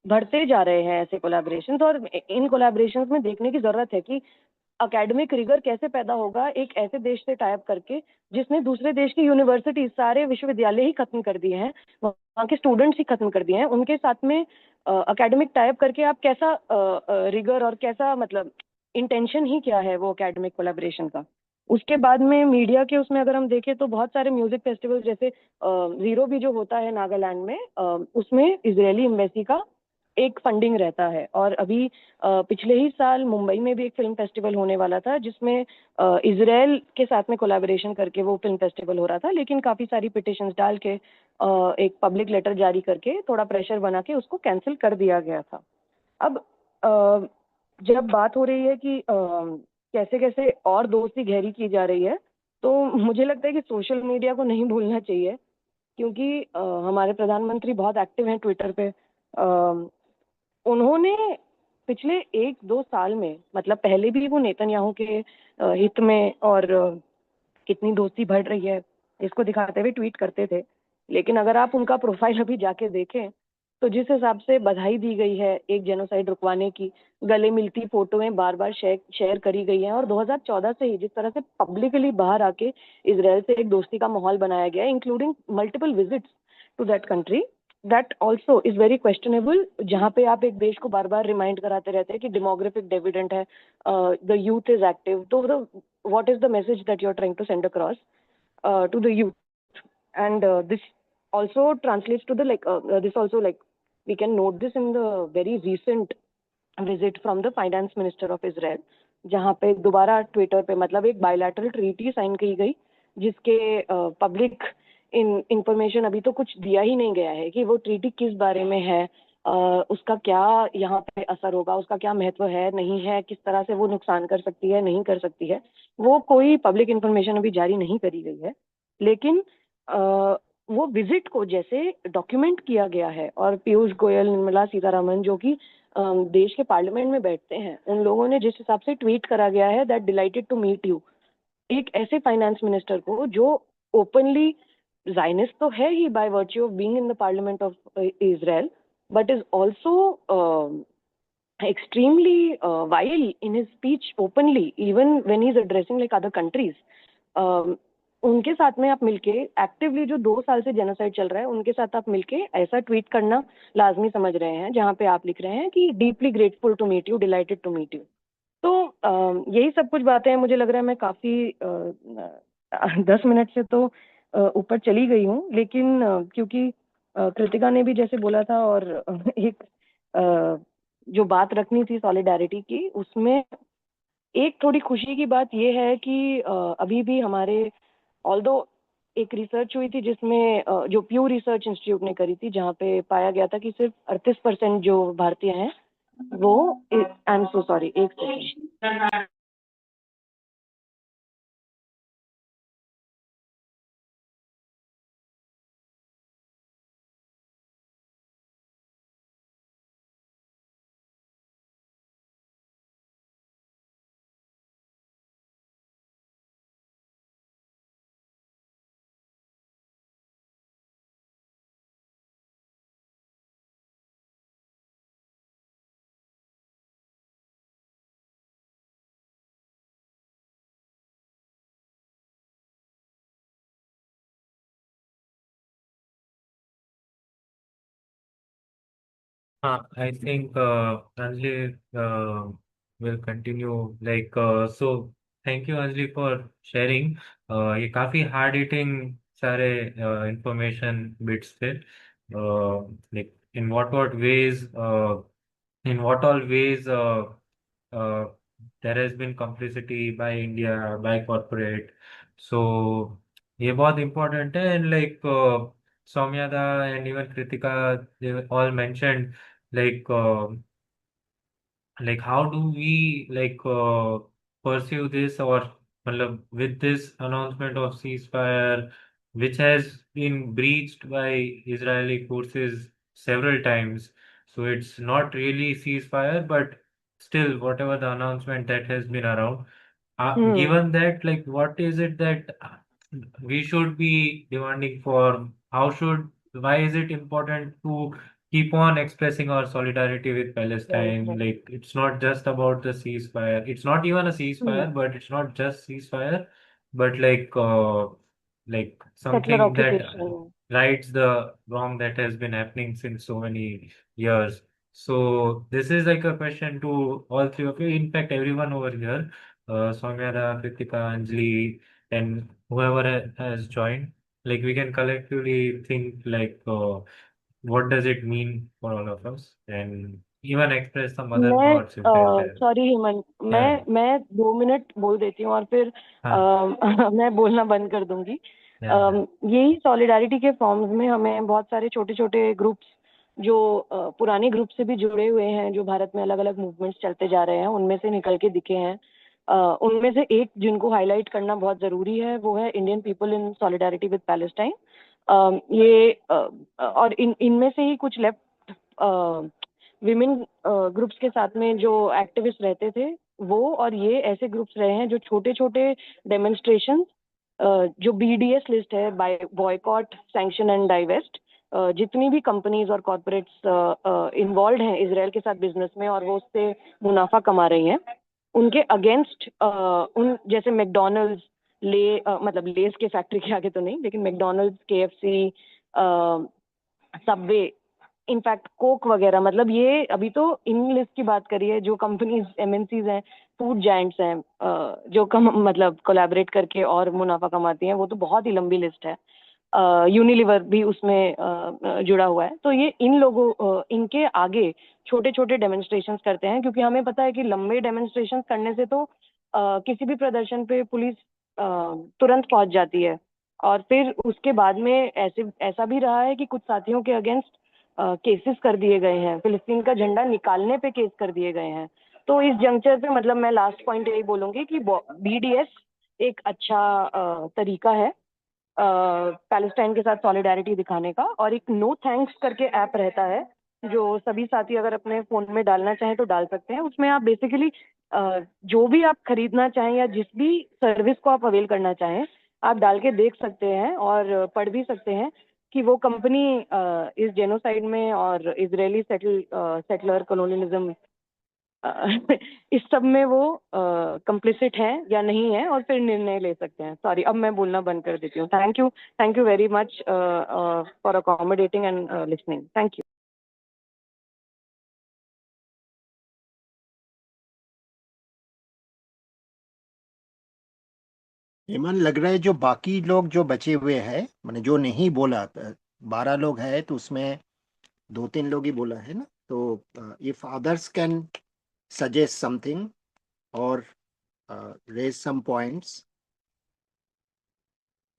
बढ़ते जा रहे हैं ऐसे कोलैबोरेशंस. और इन कोलैबोरेशंस में देखने की जरूरत है कि अकेडमिक रिगर कैसे पैदा होगा एक ऐसे देश से टाइप करके जिसने दूसरे देश की यूनिवर्सिटी, सारे विश्वविद्यालय ही खत्म कर दिए हैं, वहाँ के स्टूडेंट्स ही खत्म कर दिए हैं, उनके साथ में अकेडमिक टाइप करके आप कैसा रिगर और कैसा, मतलब इंटेंशन ही क्या है वो अकेडमिक कोलैबोरेशन का. उसके बाद में मीडिया के उसमें अगर हम देखें तो बहुत सारे म्यूजिक फेस्टिवल, जैसे जीरो भी जो होता है नागालैंड में, उसमें इजरायली एम्बेसी का एक फंडिंग रहता है. और अभी पिछले ही साल मुंबई में भी एक फिल्म फेस्टिवल होने वाला था, जिसमें इजराइल के साथ में कोलैबोरेशन करके वो फिल्म फेस्टिवल हो रहा था, लेकिन काफी सारी पिटिशंस डाल के एक पब्लिक लेटर जारी करके थोड़ा प्रेशर बना के उसको कैंसिल कर दिया गया था. अब जब बात हो रही है कि कैसे कैसे और दोस्ती गहरी की जा रही है, तो मुझे लगता है कि सोशल मीडिया को नहीं भूलना चाहिए, क्योंकि हमारे प्रधानमंत्री बहुत एक्टिव हैं ट्विटर पे. उन्होंने पिछले 1-2 साल में, मतलब पहले भी वो नेतन्याहू के हित में और कितनी दोस्ती बढ़ रही है इसको दिखाते हुए ट्वीट करते थे. लेकिन अगर आप उनका प्रोफाइल अभी जाके देखें तो जिस हिसाब से बधाई दी गई है एक जेनोसाइड रुकवाने की, गले मिलती फोटोएं बार बार शेयर करी गई हैं, और 2014 से ही जिस तरह से पब्लिकली बाहर आके इजराइल से एक दोस्ती का माहौल बनाया गया, including multiple visits to that country, that also is very questionable. जहाँ पे आप एक देश को बार बार रिमाइंड कराते रहते हैं कि डेमोग्राफिक डिविडेंड है, द यूथ इज एक्टिव, तो what is the message that you are trying to send across to the youth. And this also translates to the this also, like, we can note this in the very recent visit from the finance minister of Israel, जहाँ पे दोबारा Twitter पे मतलब एक bilateral treaty sign की गई, जिसके public information अभी तो कुछ दिया ही नहीं गया है कि वो ट्रीटी किस बारे में है, उसका क्या यहाँ पे असर होगा, उसका क्या महत्व है नहीं है, किस तरह से वो नुकसान कर सकती है नहीं कर सकती है, वो कोई पब्लिक इंफॉर्मेशन अभी जारी नहीं करी गई है. लेकिन वो विजिट को जैसे डॉक्यूमेंट किया गया है, और पीयूष गोयल, निर्मला सीतारमण जो कि देश के पार्लियामेंट में बैठते हैं, उन लोगों ने जिस हिसाब से ट्वीट करा गया है that delighted to meet you, एक ऐसे फाइनेंस मिनिस्टर को जो ओपनली जायनिस्ट तो है ही by virtue of being in the parliament of Israel, but is also extremely vile in his speech openly, even when he's addressing like other countries. उनके साथ में आप मिलके एक्टिवली, जो 2 साल से जेनोसाइड चल रहा है, उनके साथ आप मिलके ऐसा ट्वीट करना लाजमी समझ रहे हैं, जहाँ पे आप लिख रहे हैं कि deeply grateful to meet you, delighted to meet you. तो यही सब कुछ बातें हैं। मुझे लग रहा है मैं काफी 10 मिनट से तो ऊपर चली गई हूँ, लेकिन क्योंकि कृतिका ने भी जैसे बोला था, और एक जो बात रखनी थी सॉलिडारिटी की, उसमें एक थोड़ी खुशी की बात ये है कि अभी भी हमारे, ऑल्दो एक रिसर्च हुई थी जिसमें जो प्यू रिसर्च इंस्टीट्यूट ने करी थी, जहाँ पे पाया गया था कि सिर्फ 38% जो भारतीय हैं वो, आई एम सो सॉरी, एक second. I think Anjali will continue. So thank you Anjali for sharing. ये काफी hard hitting सारे information bits थे. Like in what all ways uh, there has been complicity by India, by corporate. So ये बहुत important है, and Soumyada and even Kritika, they were all mentioned like uh, how do we pursue this, or with this announcement of ceasefire which has been breached by Israeli forces several times. So it's not really ceasefire, but still whatever the announcement that has been around, given that, what is it that we should be demanding for? Why is it important to keep on expressing our solidarity with Right, Palestine? right. Like, it's not just about the ceasefire. It's not even a ceasefire, but it's not just ceasefire, but Settler something that occupation. rights the wrong that has been happening since so many years. So this is like a question to all three of you. In fact, everyone over here, Soumyara, Kritika, Anjali, and whoever has joined, like we can collectively think what does it mean for all of us, and even express some other मैं thoughts if they're there. Sorry Hemant, Yeah, मैं 2 minute बोल देती हूँ और फिर हाँ, मैं बोलना बंद कर दूंगी। yeah, yeah. यही सॉलिडारिटी के फॉर्म्स में हमें बहुत सारे छोटे छोटे ग्रुप्स जो पुराने ग्रुप से भी जुड़े हुए हैं, जो भारत में अलग अलग मूवमेंट्स चलते जा रहे हैं, उनमें से निकल के दिखे हैं। उनमें से एक जिनको हाईलाइट करना बहुत जरूरी है वो है Indian people in solidarity with Palestine. ये और इनमें से ही कुछ लेफ्ट विमेन ग्रुप्स के साथ में जो एक्टिविस्ट रहते थे वो, और ये ऐसे ग्रुप्स रहे हैं जो छोटे छोटे डेमोन्स्ट्रेशन, जो बीडीएस लिस्ट है, बॉयकॉट, सैंक्शन एंड डाइवेस्ट, जितनी भी कंपनीज और कॉर्पोरेट्स इन्वॉल्व हैं इसराइल के साथ बिजनेस में और वो उससे मुनाफा कमा रही हैं, उनके अगेंस्ट, उन जैसे मैकडोनल्ड्स, मतलब लेस के फैक्ट्री के आगे तो नहीं, लेकिन McDonald's, KFC, Subway, in fact Coke वगैरह, मतलब ये अभी तो इन लिस्ट की बात करिए, जो कंपनीज एमएनसीज हैं, फूड जायंट्स हैं, जो मतलब कोलैबोरेट करके और मुनाफा कमाती हैं, वो तो बहुत ही लंबी लिस्ट है। यूनिलीवर भी उसमें जुड़ा हुआ है। तो ये इन लोगों, इनके आगे छोटे छोटे डेमोन्स्ट्रेशंस करते हैं, क्योंकि हमें पता है कि लंबे डेमोन्स्ट्रेशंस करने से तो किसी भी प्रदर्शन पे पुलिस तुरंत पहुंच जाती है, और फिर उसके बाद में ऐसा भी रहा है कि कुछ साथियों के अगेंस्ट केसेस कर दिए गए हैं, फिलिस्तीन का झंडा निकालने पे केस कर दिए गए हैं। तो इस जंक्चर पे मतलब मैं लास्ट पॉइंट यही बोलूंगी कि बीडीएस एक अच्छा तरीका है पैलेस्टाइन के साथ सॉलिडारिटी दिखाने का। और एक नो थैंक्स करके ऐप रहता है जो सभी साथी अगर अपने फोन में डालना चाहें तो डाल सकते हैं। उसमें आप बेसिकली जो भी आप खरीदना चाहें या जिस भी सर्विस को आप अवेल करना चाहें, आप डाल के देख सकते हैं और पढ़ भी सकते हैं कि वो कंपनी इस जेनोसाइड में और इजरायली सेटलर कॉलोनियलिज्म इस सब में वो कंप्लिसिट है या नहीं है, और फिर निर्णय ले सकते हैं। सॉरी, अब मैं बोलना बंद कर देती हूँ। Thank you very much for accommodating and listening. Thank you. Hemant, लग रहा है जो बाकी लोग जो बचे हुए हैं, मैंने जो नहीं बोला, 12 लोग हैं तो उसमें 2-3 लोग ही बोला है ना, तो if others can suggest something और रेज सम पॉइंट्स।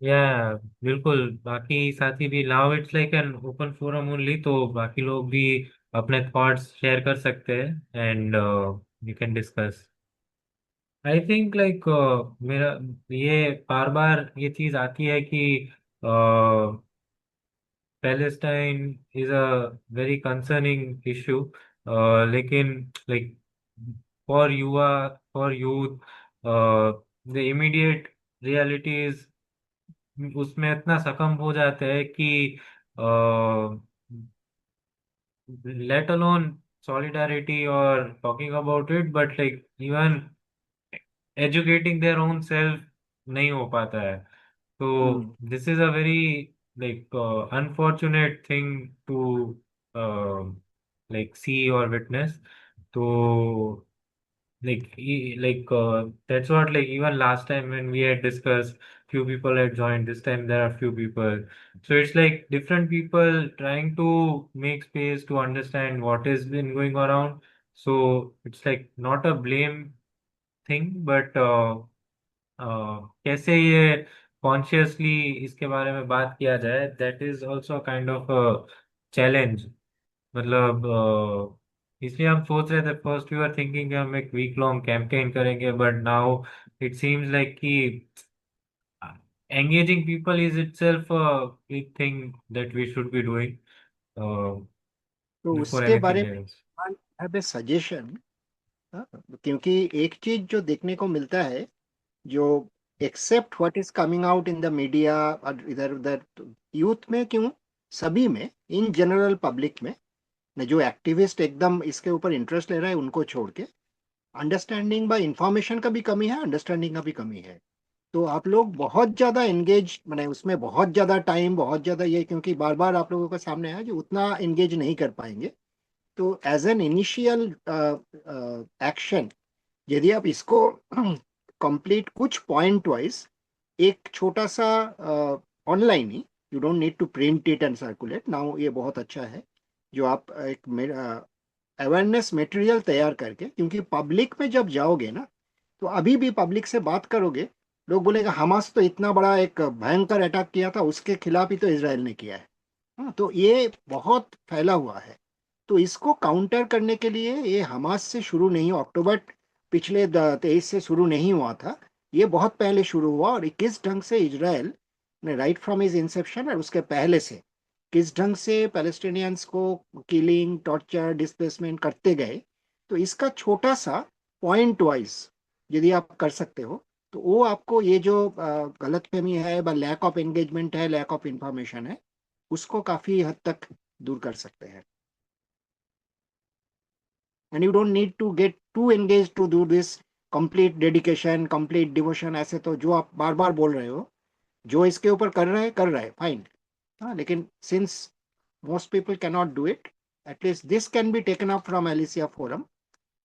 या बिल्कुल, बाकी साथी भी, now it's like an open forum only, तो बाकी लोग भी अपने थॉट्स शेयर कर सकते हैं and you can discuss. I think like मेरा ये बार बार ये चीज आती है कि Palestine is a very concerning issue, लेकिन लाइक फॉर युवा, for youth, the immediate realities उसमें इतना सकम हो जाते हैं कि let alone solidarity or talking about it, but like even educating their own self नहीं हो पाता है। तो hmm. This is a very like unfortunate thing to like सी और विटनेस। तो like that's what, like even last time when we had discussed, few people had joined, this time there are few people, so it's like different people trying to make space to understand what has been going around. So it's like not a blame thing, but कैसे ये consciously इसके बारे में बात किया जाए, that is also kind of challenge. मतलब इसलिए हम सोच रहे थे, फर्स्ट वी आर थिंकिंग हम एक वीक लॉन्ग कैंपेन करेंगे, but now it seems like कि engaging people is itself a big thing that we should be doing uh, तो before उसके बारे anything में else. Have a suggestion. क्योंकि एक चीज जो देखने को मिलता है, जो accept what is coming out in the media और इधर उधर, यूथ में क्यों, सभी में, इन जनरल पब्लिक में, न जो एक्टिविस्ट एकदम इसके ऊपर इंटरेस्ट ले रहा है उनको छोड़ के, अंडरस्टैंडिंग बाय इंफॉर्मेशन का भी कमी है, अंडरस्टैंडिंग का भी कमी है। तो आप लोग बहुत ज्यादा एंगेज, मैंने उसमें बहुत ज्यादा टाइम, बहुत ज्यादा ये, क्योंकि बार बार आप लोगों के सामने आया जो उतना एंगेज नहीं कर पाएंगे। तो एज एन इनिशियल एक्शन, यदि आप इसको कंप्लीट कुछ पॉइंट वाइज, एक छोटा सा ऑनलाइन ही, you don't need to print it and circulate now, ये बहुत अच्छा है जो आप एक अवेयरनेस मटेरियल तैयार करके, क्योंकि पब्लिक में जब जाओगे ना, तो अभी भी पब्लिक से बात करोगे, लोग बोलेगा हमास तो इतना बड़ा एक भयंकर अटैक किया था, उसके खिलाफ ही तो इसराइल ने किया है। हाँ, तो ये बहुत फैला हुआ है। तो इसको काउंटर करने के लिए, ये हमास से शुरू नहीं, अक्टूबर पिछले 23 से शुरू नहीं हुआ था, ये बहुत पहले शुरू हुआ। और किस ढंग से इजराइल ने राइट फ्रॉम इज इंसेप्शन और उसके पहले से किस ढंग से पैलेस्टीनियंस को किलिंग, टॉर्चर, डिस्प्लेसमेंट करते गए, तो इसका छोटा सा पॉइंट वाइज यदि आप कर सकते हो, तो वो आपको ये जो गलतफहमी है, लैक ऑफ एंगेजमेंट है, लैक ऑफ इंफॉर्मेशन है, उसको काफी हद तक दूर कर सकते हैं। And you don't need to get to engage to do this complete dedication, complete devotion, ऐसे तो जो आप बार बार बोल रहे हो, जो इसके ऊपर कर रहे हैं फाइन। हाँ, लेकिन since most people cannot do it, at least this can be taken up from Alicia Forum.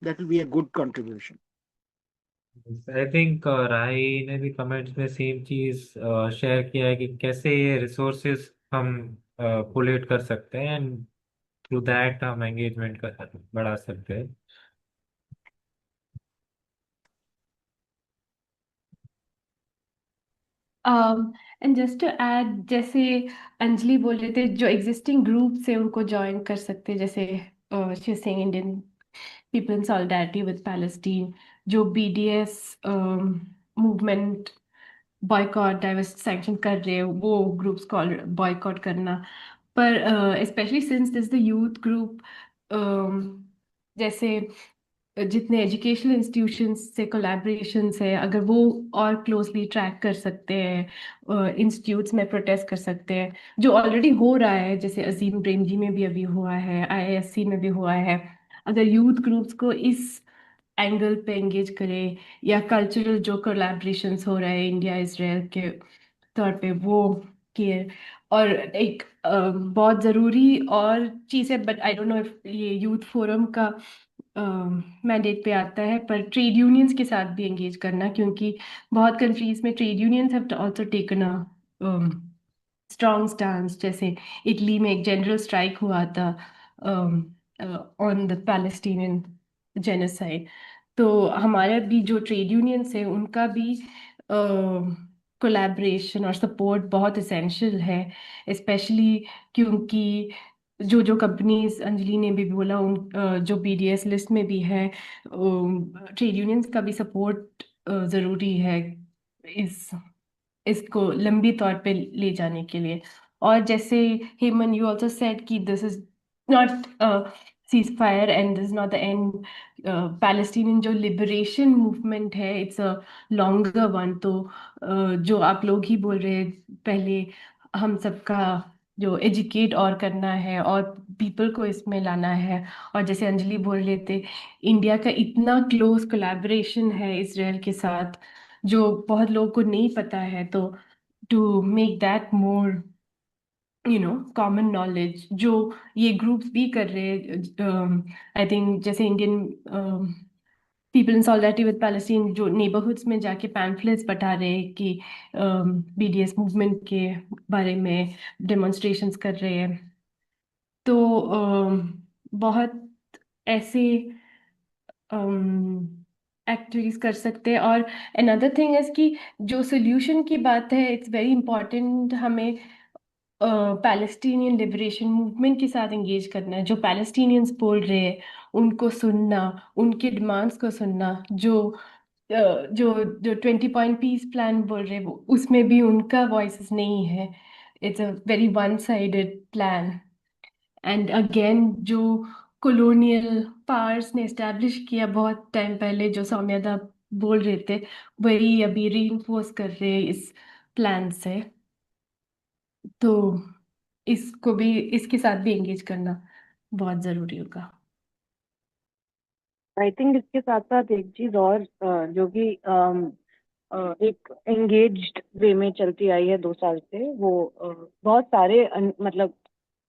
That will be a good contribution. I think Rahi ने भी कमेंट्स में सेम चीज शेयर किया है कि कैसे ये रिसोर्सेज हम कोलेट कर सकते हैं एंड थ्रू दैट हम एंगेजमेंट कर बढ़ा सकते हैं। एंड जस्ट टू ऐड, जैसे अंजलि बोल रहे थे, जो एग्जिस्टिंग ग्रुप से उनको ज्वाइन कर सकते हैं, जैसे she saying Indian people in solidarity with Palestine, जो बीडीएस मूवमेंट बॉयकॉट डाइवर्स सैंक्शन कर रहे हैं, वो ग्रुप्स को बॉयकॉट करना। पर specially since this the youth group, जैसे जितने एजुकेशनल इंस्टीट्यूशंस से कोलैबोरेशंस है, अगर वो और क्लोजली ट्रैक कर सकते हैं, इंस्टीट्यूट्स में प्रोटेस्ट कर सकते हैं, जो ऑलरेडी हो रहा है, जैसे अजीम प्रेमजी में भी अभी हुआ है, आईआईएससी में भी हुआ है। अगर यूथ ग्रुप्स को इस एंगल पे एंगेज करें, या कल्चरल जो कोलैबोरेशंस हो रहे हैं इंडिया इसराइल के तौर पे, वो किए। और एक बहुत ज़रूरी और चीज़ है, but I don't know if ये यूथ फोरम का मैंडेट पे आता है, पर ट्रेड यूनियंस के साथ भी एंगेज करना, क्योंकि बहुत कंट्रीज में trade unions have also taken a strong stance. जैसे इटली में एक जनरल स्ट्राइक हुआ था ऑन द पैलेस्टीनियन जेनोसाइड। तो हमारे भी जो ट्रेड यूनियंस है उनका भी कोलैबोरेशन और सपोर्ट बहुत इसेंशियल है, स्पेशली क्योंकि जो जो कंपनीज अंजलि ने भी बोला उन जो बीडीएस लिस्ट में भी है, ट्रेड यूनियंस का भी सपोर्ट ज़रूरी है इस इसको लंबी तौर पे ले जाने के लिए। और जैसे हेमन यू आल्सो सेड कि this is not cease fire and this not the end. Palestinian जो लिबरेशन मूवमेंट है इट्स अ लॉन्गर वन। तो जो आप लोग ही बोल रहे हैं, पहले हम सबका जो एजुकेट और करना है और पीपल को इसमें लाना है। और जैसे अंजलि बोल रहे थे, इंडिया का इतना क्लोज कोलैबोरेशन है इसराइल के साथ जो बहुत लोगों को नहीं पता है। तो to make that more common knowledge, जो ये ग्रुप्स भी कर रहे हैं, आई थिंक जैसे Indian people in solidarity with Palestine जो नेबरहुड्स में जाके पैम्फलेट्स बता रहे हैं कि बीडीएस मूवमेंट के बारे में डेमोन्स्ट्रेशंस कर रहे हैं। तो बहुत ऐसे एक्टिविटीज कर सकते हैं। और अनदर थिंग इज कि जो सोल्यूशन की बात है, इट्स वेरी इंपॉर्टेंट हमें पैलेस्टीनियन लिबरेशन मूवमेंट के साथ एंगेज करना है। जो पैलेस्टीनियंस बोल रहे हैं उनको सुनना, उनके डिमांड्स को सुनना। जो 20 पॉइंट पीस प्लान बोल रहे हैं वो उसमें भी उनका वॉइस नहीं है। It's a very one sided plan. And again जो कॉलोनियल पावर्स ने एस्टैब्लिश किया बहुत टाइम पहले, जो सौम्यदा बोल रहे थे, वही अभी रीइंफोर्स कर रहे हैं इस प्लान से। तो इसको भी, इसके साथ भी एंगेज करना बहुत जरूरी होगा। आई थिंक इसके साथ साथ एक चीज और जो कि एक एंगेज्ड वे में चलती आई है 2 साल से, वो बहुत सारे मतलब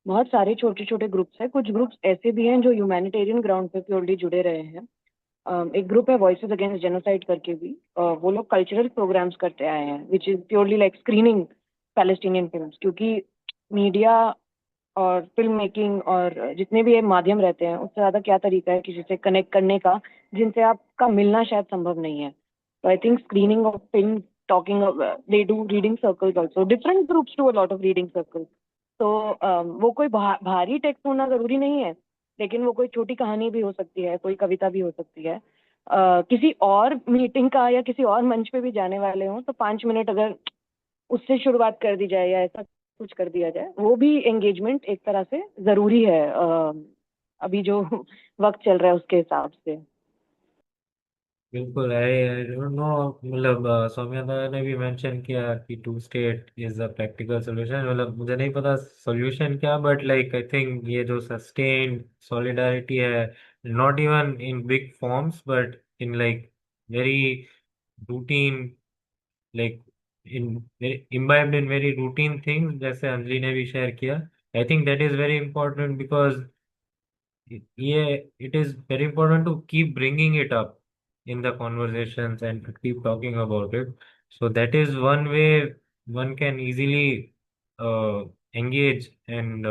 बहुत सारे छोटे छोटे ग्रुप्स हैं। कुछ ग्रुप्स ऐसे भी हैं जो ह्यूमैनिटेरियन ग्राउंड पे प्योरली जुड़े रहे हैं। एक ग्रुप है वॉइसेस अगेंस्ट जेनोसाइड करके भी। वो लोग कल्चरल प्रोग्राम्स करते आए हैं which is purely like screening Palestinian films, क्योंकि मीडिया और फिल्म मेकिंग और जितने भी ये माध्यम रहते हैं उससे ज्यादा क्या तरीका है किसी से कनेक्ट करने का जिनसे आपका मिलना शायद संभव नहीं है। तो I think screening of film, talking, they do reading circles also, different groups do a lot of reading circles. तो वो कोई भारी टेक्स्ट होना जरूरी नहीं है, लेकिन वो कोई छोटी कहानी भी हो सकती है, कोई कविता भी हो सकती है। किसी और मीटिंग का या किसी और मंच पे भी जाने वाले हों तो 5 मिनट अगर उससे शुरुआत कर दी जाए या ऐसा कुछ कर दिया जाए, वो भी एंगेजमेंट एक तरह से जरूरी है अभी जो वक्त चल रहा है उसके हिसाब से। बिल्कुल। आई डोंट नो, मतलब सौम्यता ने भी मेंशन किया कि two state is a practical solution. मतलब मुझे नहीं पता सोल्यूशन क्या, बट लाइक आई थिंक ये जो सस्टेन्ड सॉलिडारिटी है, not even in big forms but in like very routine, like in imbibed in very routine things, जैसे अंजलि ने भी शेयर किया। I think that is very important because yeah, it is very important to keep bringing it up in the conversations and to keep talking about it. So that is one way one can easily engage and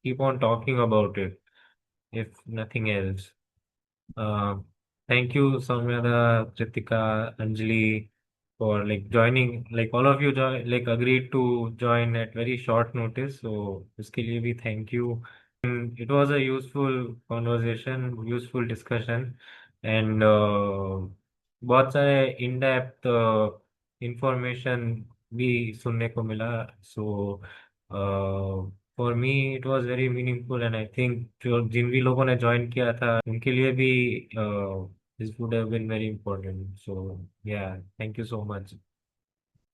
keep on talking about it, if nothing else. Uh, Thank you, Samyada, Kritika, Anjali, for like joining. Like all of you like agreed to join at very short notice. So uske liye bhi thank you. And it was a useful conversation, useful discussion, and बहुत सारे in depth information भी सुनने को मिला. So for me it was very meaningful and I think जो जिन भी लोगों ने ज्वाइन किया था उनके लिए भी this would have been very important. So yeah, thank you so much.